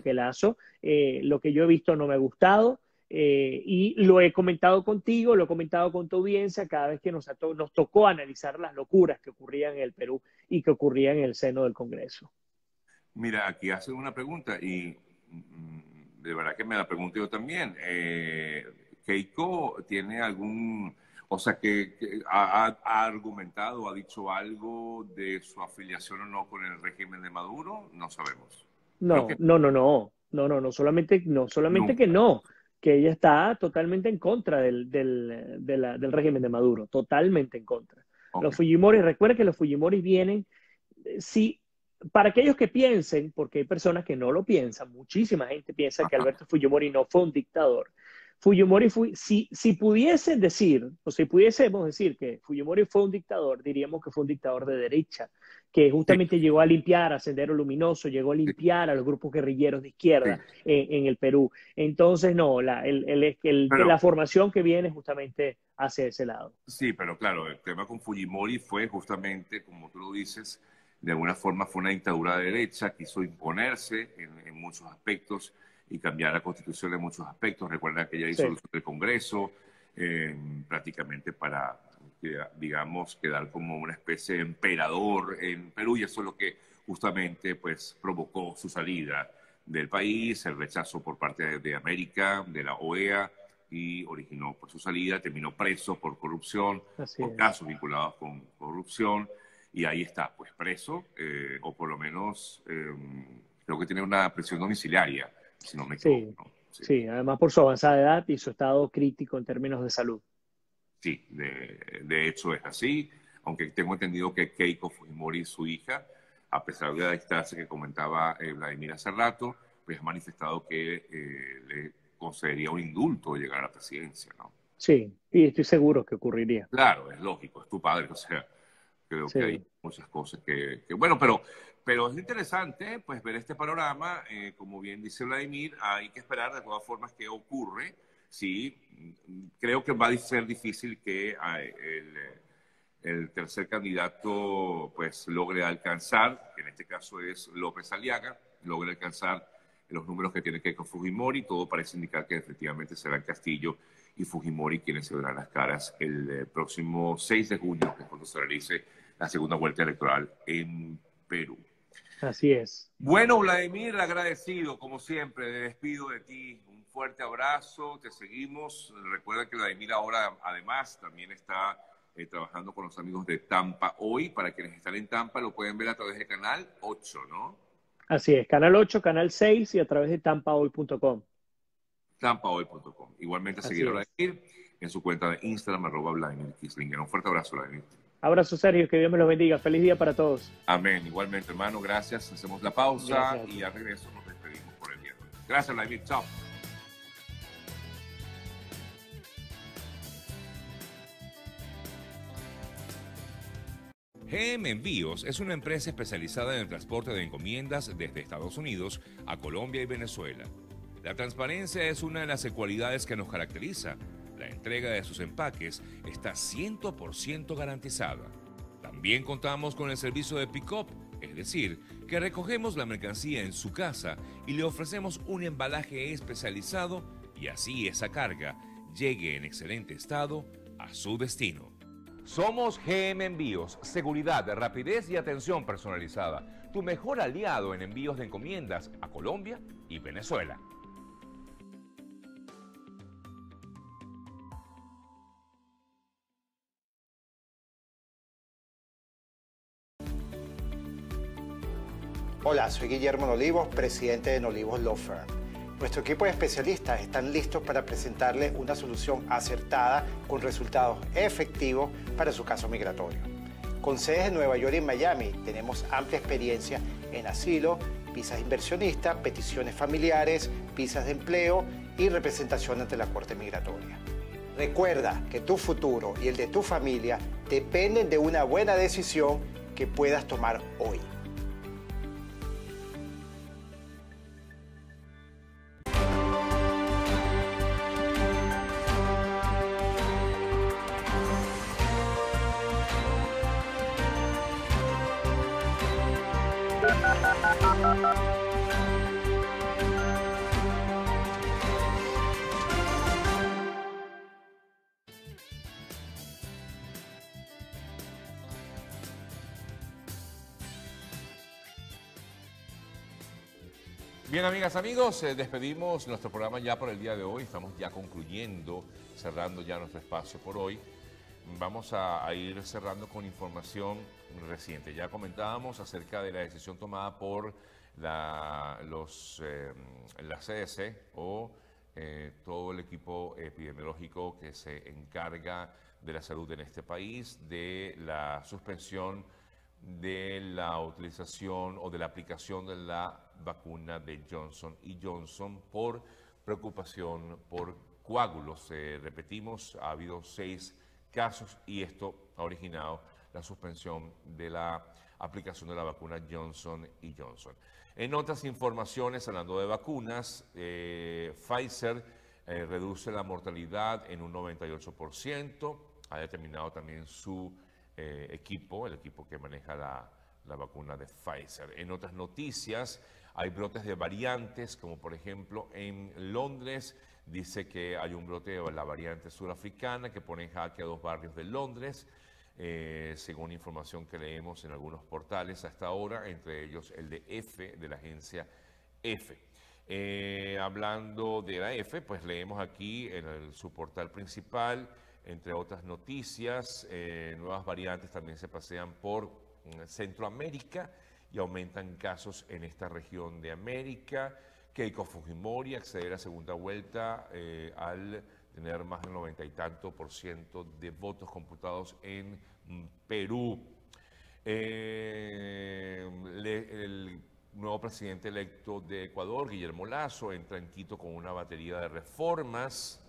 que Lasso. Lo que yo he visto no me ha gustado. Y lo he comentado contigo, lo he comentado con tu audiencia cada vez que nos tocó analizar las locuras que ocurrían en el Perú y que ocurrían en el seno del Congreso.
Mira, aquí hacen una pregunta y de verdad que me la pregunto yo también. Keiko tiene o sea, que ha argumentado, ha dicho algo de su afiliación o no con el régimen de Maduro, no sabemos.
No, solamente que no, que ella está totalmente en contra del régimen de Maduro, totalmente en contra. Okay. Los Fujimori, recuerda que los Fujimori vienen, para aquellos que piensen, porque hay personas que no lo piensan, muchísima gente piensa que Alberto Fujimori no fue un dictador. Fujimori si pudiesen decir, o si pudiésemos decir que Fujimori fue un dictador, diríamos que fue un dictador de derecha, que justamente llegó a limpiar a Sendero Luminoso, llegó a limpiar a los grupos guerrilleros de izquierda en el Perú. Entonces, no, la formación que viene justamente hacia ese lado.
Sí, pero claro, el tema con Fujimori fue justamente, como tú lo dices, de alguna forma fue una dictadura de derecha, quiso imponerse en muchos aspectos y cambiar la Constitución en muchos aspectos. Recuerda que ella hizo el del Congreso prácticamente para, digamos, quedar como una especie de emperador en Perú, y eso es lo que justamente pues provocó su salida del país, el rechazo por parte de América, de la OEA, y originó por su salida, terminó preso por corrupción, por casos vinculados con corrupción, y ahí está, pues preso, o por lo menos creo que tiene una prisión domiciliaria, si no me equivoco.
Sí, además por su avanzada edad y su estado crítico en términos de salud.
Sí, de hecho es así, aunque tengo entendido que Keiko Fujimori, su hija, a pesar de la distancia que comentaba Vladimir hace rato, pues ha manifestado que le concedería un indulto de llegar a la presidencia, ¿no?
Sí, y estoy seguro que ocurriría.
Claro, es lógico, es tu padre, o sea, creo que hay muchas cosas que bueno, pero es interesante pues ver este panorama, como bien dice Vladimir, hay que esperar de todas formas qué ocurre. Sí, creo que va a ser difícil que el tercer candidato pues logre alcanzar, que en este caso es López Aliaga, logre alcanzar los números que tiene Keiko Fujimori. Todo parece indicar que efectivamente serán Castillo y Fujimori quienes se verán las caras el próximo 6 de junio, que es cuando se realice la segunda vuelta electoral en Perú.
Así es.
Bueno, Vladimir, agradecido, como siempre, me despido de ti. Un fuerte abrazo, te seguimos. Recuerda que Vladimir ahora, además, también está trabajando con los amigos de Tampa Hoy. Para quienes están en Tampa, lo pueden ver a través de Canal 8, ¿no?
Así es, Canal 8, Canal 6 y a través de tampahoy.com.
Tampahoy.com. Igualmente a seguir a Vladimir en su cuenta de Instagram, @Vladimir Kissinger. Un fuerte abrazo, Vladimir.
Abrazo, Sergio, que Dios me los bendiga. Feliz día para todos.
Amén. Igualmente, hermano, gracias. Hacemos la pausa y al regreso nos despedimos por el día de hoy. Gracias, Vladimir. Chao.
GM Envíos es una empresa especializada en el transporte de encomiendas desde Estados Unidos a Colombia y Venezuela. La transparencia es una de las cualidades que nos caracteriza. La entrega de sus empaques está 100% garantizada. También contamos con el servicio de pick-up, es decir, que recogemos la mercancía en su casa y le ofrecemos un embalaje especializado y así esa carga llegue en excelente estado a su destino. Somos GM Envíos, seguridad, rapidez y atención personalizada. Tu mejor aliado en envíos de encomiendas a Colombia y Venezuela.
Hola, soy Guillermo Nolivos, presidente de Nolivos Law Firm. Nuestro equipo de especialistas están listos para presentarle una solución acertada con resultados efectivos para su caso migratorio. Con sedes en Nueva York y Miami, tenemos amplia experiencia en asilo, visas inversionistas, peticiones familiares, visas de empleo y representación ante la Corte Migratoria. Recuerda que tu futuro y el de tu familia dependen de una buena decisión que puedas tomar hoy.
Bien, amigas, amigos, despedimos nuestro programa ya por el día de hoy. Estamos ya concluyendo, cerrando ya nuestro espacio por hoy. Vamos a ir cerrando con información reciente. Ya comentábamos acerca de la decisión tomada por la CDC o todo el equipo epidemiológico que se encarga de la salud en este país, de la suspensión de la utilización o de la aplicación de la vacuna de Johnson & Johnson por preocupación por coágulos. Repetimos, ha habido 6 casos y esto ha originado la suspensión de la aplicación de la vacuna Johnson & Johnson. En otras informaciones, hablando de vacunas, Pfizer reduce la mortalidad en un 98%, ha determinado también su equipo, el equipo que maneja la vacuna de Pfizer. En otras noticias, hay brotes de variantes, como por ejemplo en Londres, dice que hay un brote de la variante surafricana que pone en jaque a 2 barrios de Londres, según información que leemos en algunos portales hasta ahora, entre ellos el de EFE, de la agencia EFE. Hablando de la EFE, pues leemos aquí en su portal principal, entre otras noticias, nuevas variantes también se pasean por Centroamérica y aumentan casos en esta región de América. Keiko Fujimori accede a la segunda vuelta al tener más del 90 y tanto % de votos computados en Perú. El nuevo presidente electo de Ecuador, Guillermo Lasso, entra en Quito con una batería de reformas.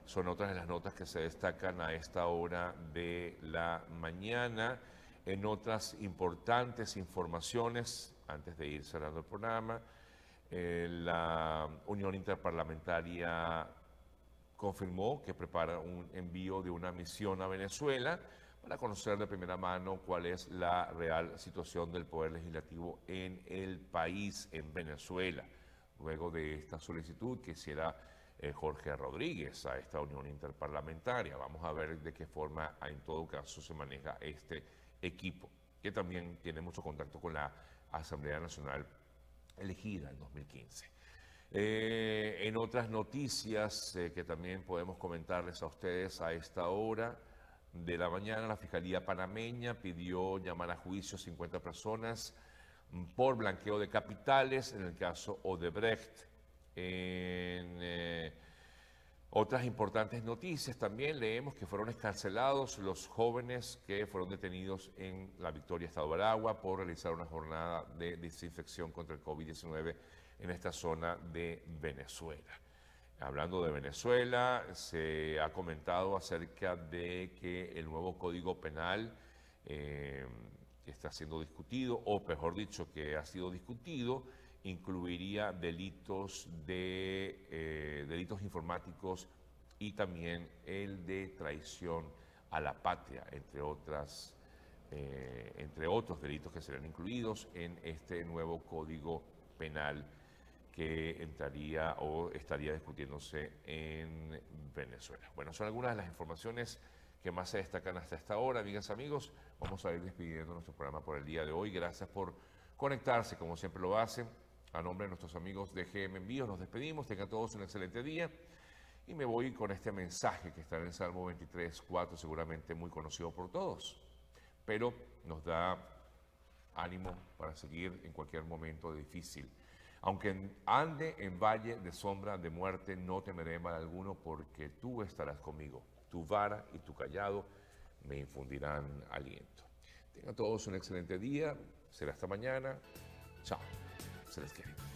Son otras de las notas que se destacan a esta hora de la mañana. En otras importantes informaciones, antes de ir cerrando el programa, la Unión Interparlamentaria confirmó que prepara un envío de una misión a Venezuela para conocer de primera mano cuál es la real situación del Poder Legislativo en el país, en Venezuela. Luego de esta solicitud que hiciera Jorge Rodríguez a esta Unión Interparlamentaria. Vamos a ver de qué forma, en todo caso, se maneja este equipo, que también tiene mucho contacto con la Asamblea Nacional elegida en 2015. En otras noticias que también podemos comentarles a ustedes a esta hora de la mañana, la Fiscalía panameña pidió llamar a juicio a 50 personas por blanqueo de capitales en el caso Odebrecht. En otras importantes noticias también leemos que fueron excarcelados los jóvenes que fueron detenidos en la Victoria, Estado de Aragua, por realizar una jornada de desinfección contra el COVID-19 en esta zona de Venezuela. Hablando de Venezuela, se ha comentado acerca de que el nuevo Código Penal que está siendo discutido, o mejor dicho, que ha sido discutido, incluiría delitos informáticos y también el de traición a la patria, entre otros delitos que serán incluidos en este nuevo Código Penal que entraría o estaría discutiéndose en Venezuela. Bueno, son algunas de las informaciones que más se destacan hasta esta hora, amigas, amigos. Vamos a ir despidiendo nuestro programa por el día de hoy. Gracias por conectarse, como siempre lo hacen. A nombre de nuestros amigos de GM Envíos nos despedimos. Tengan todos un excelente día. Y me voy con este mensaje que está en el Salmo 23:4, seguramente muy conocido por todos, pero nos da ánimo para seguir en cualquier momento difícil. Aunque ande en valle de sombra de muerte, no temeré mal alguno, porque tú estarás conmigo. Tu vara y tu callado me infundirán aliento. Tengan todos un excelente día. Será hasta mañana. Chao. Se les quiere.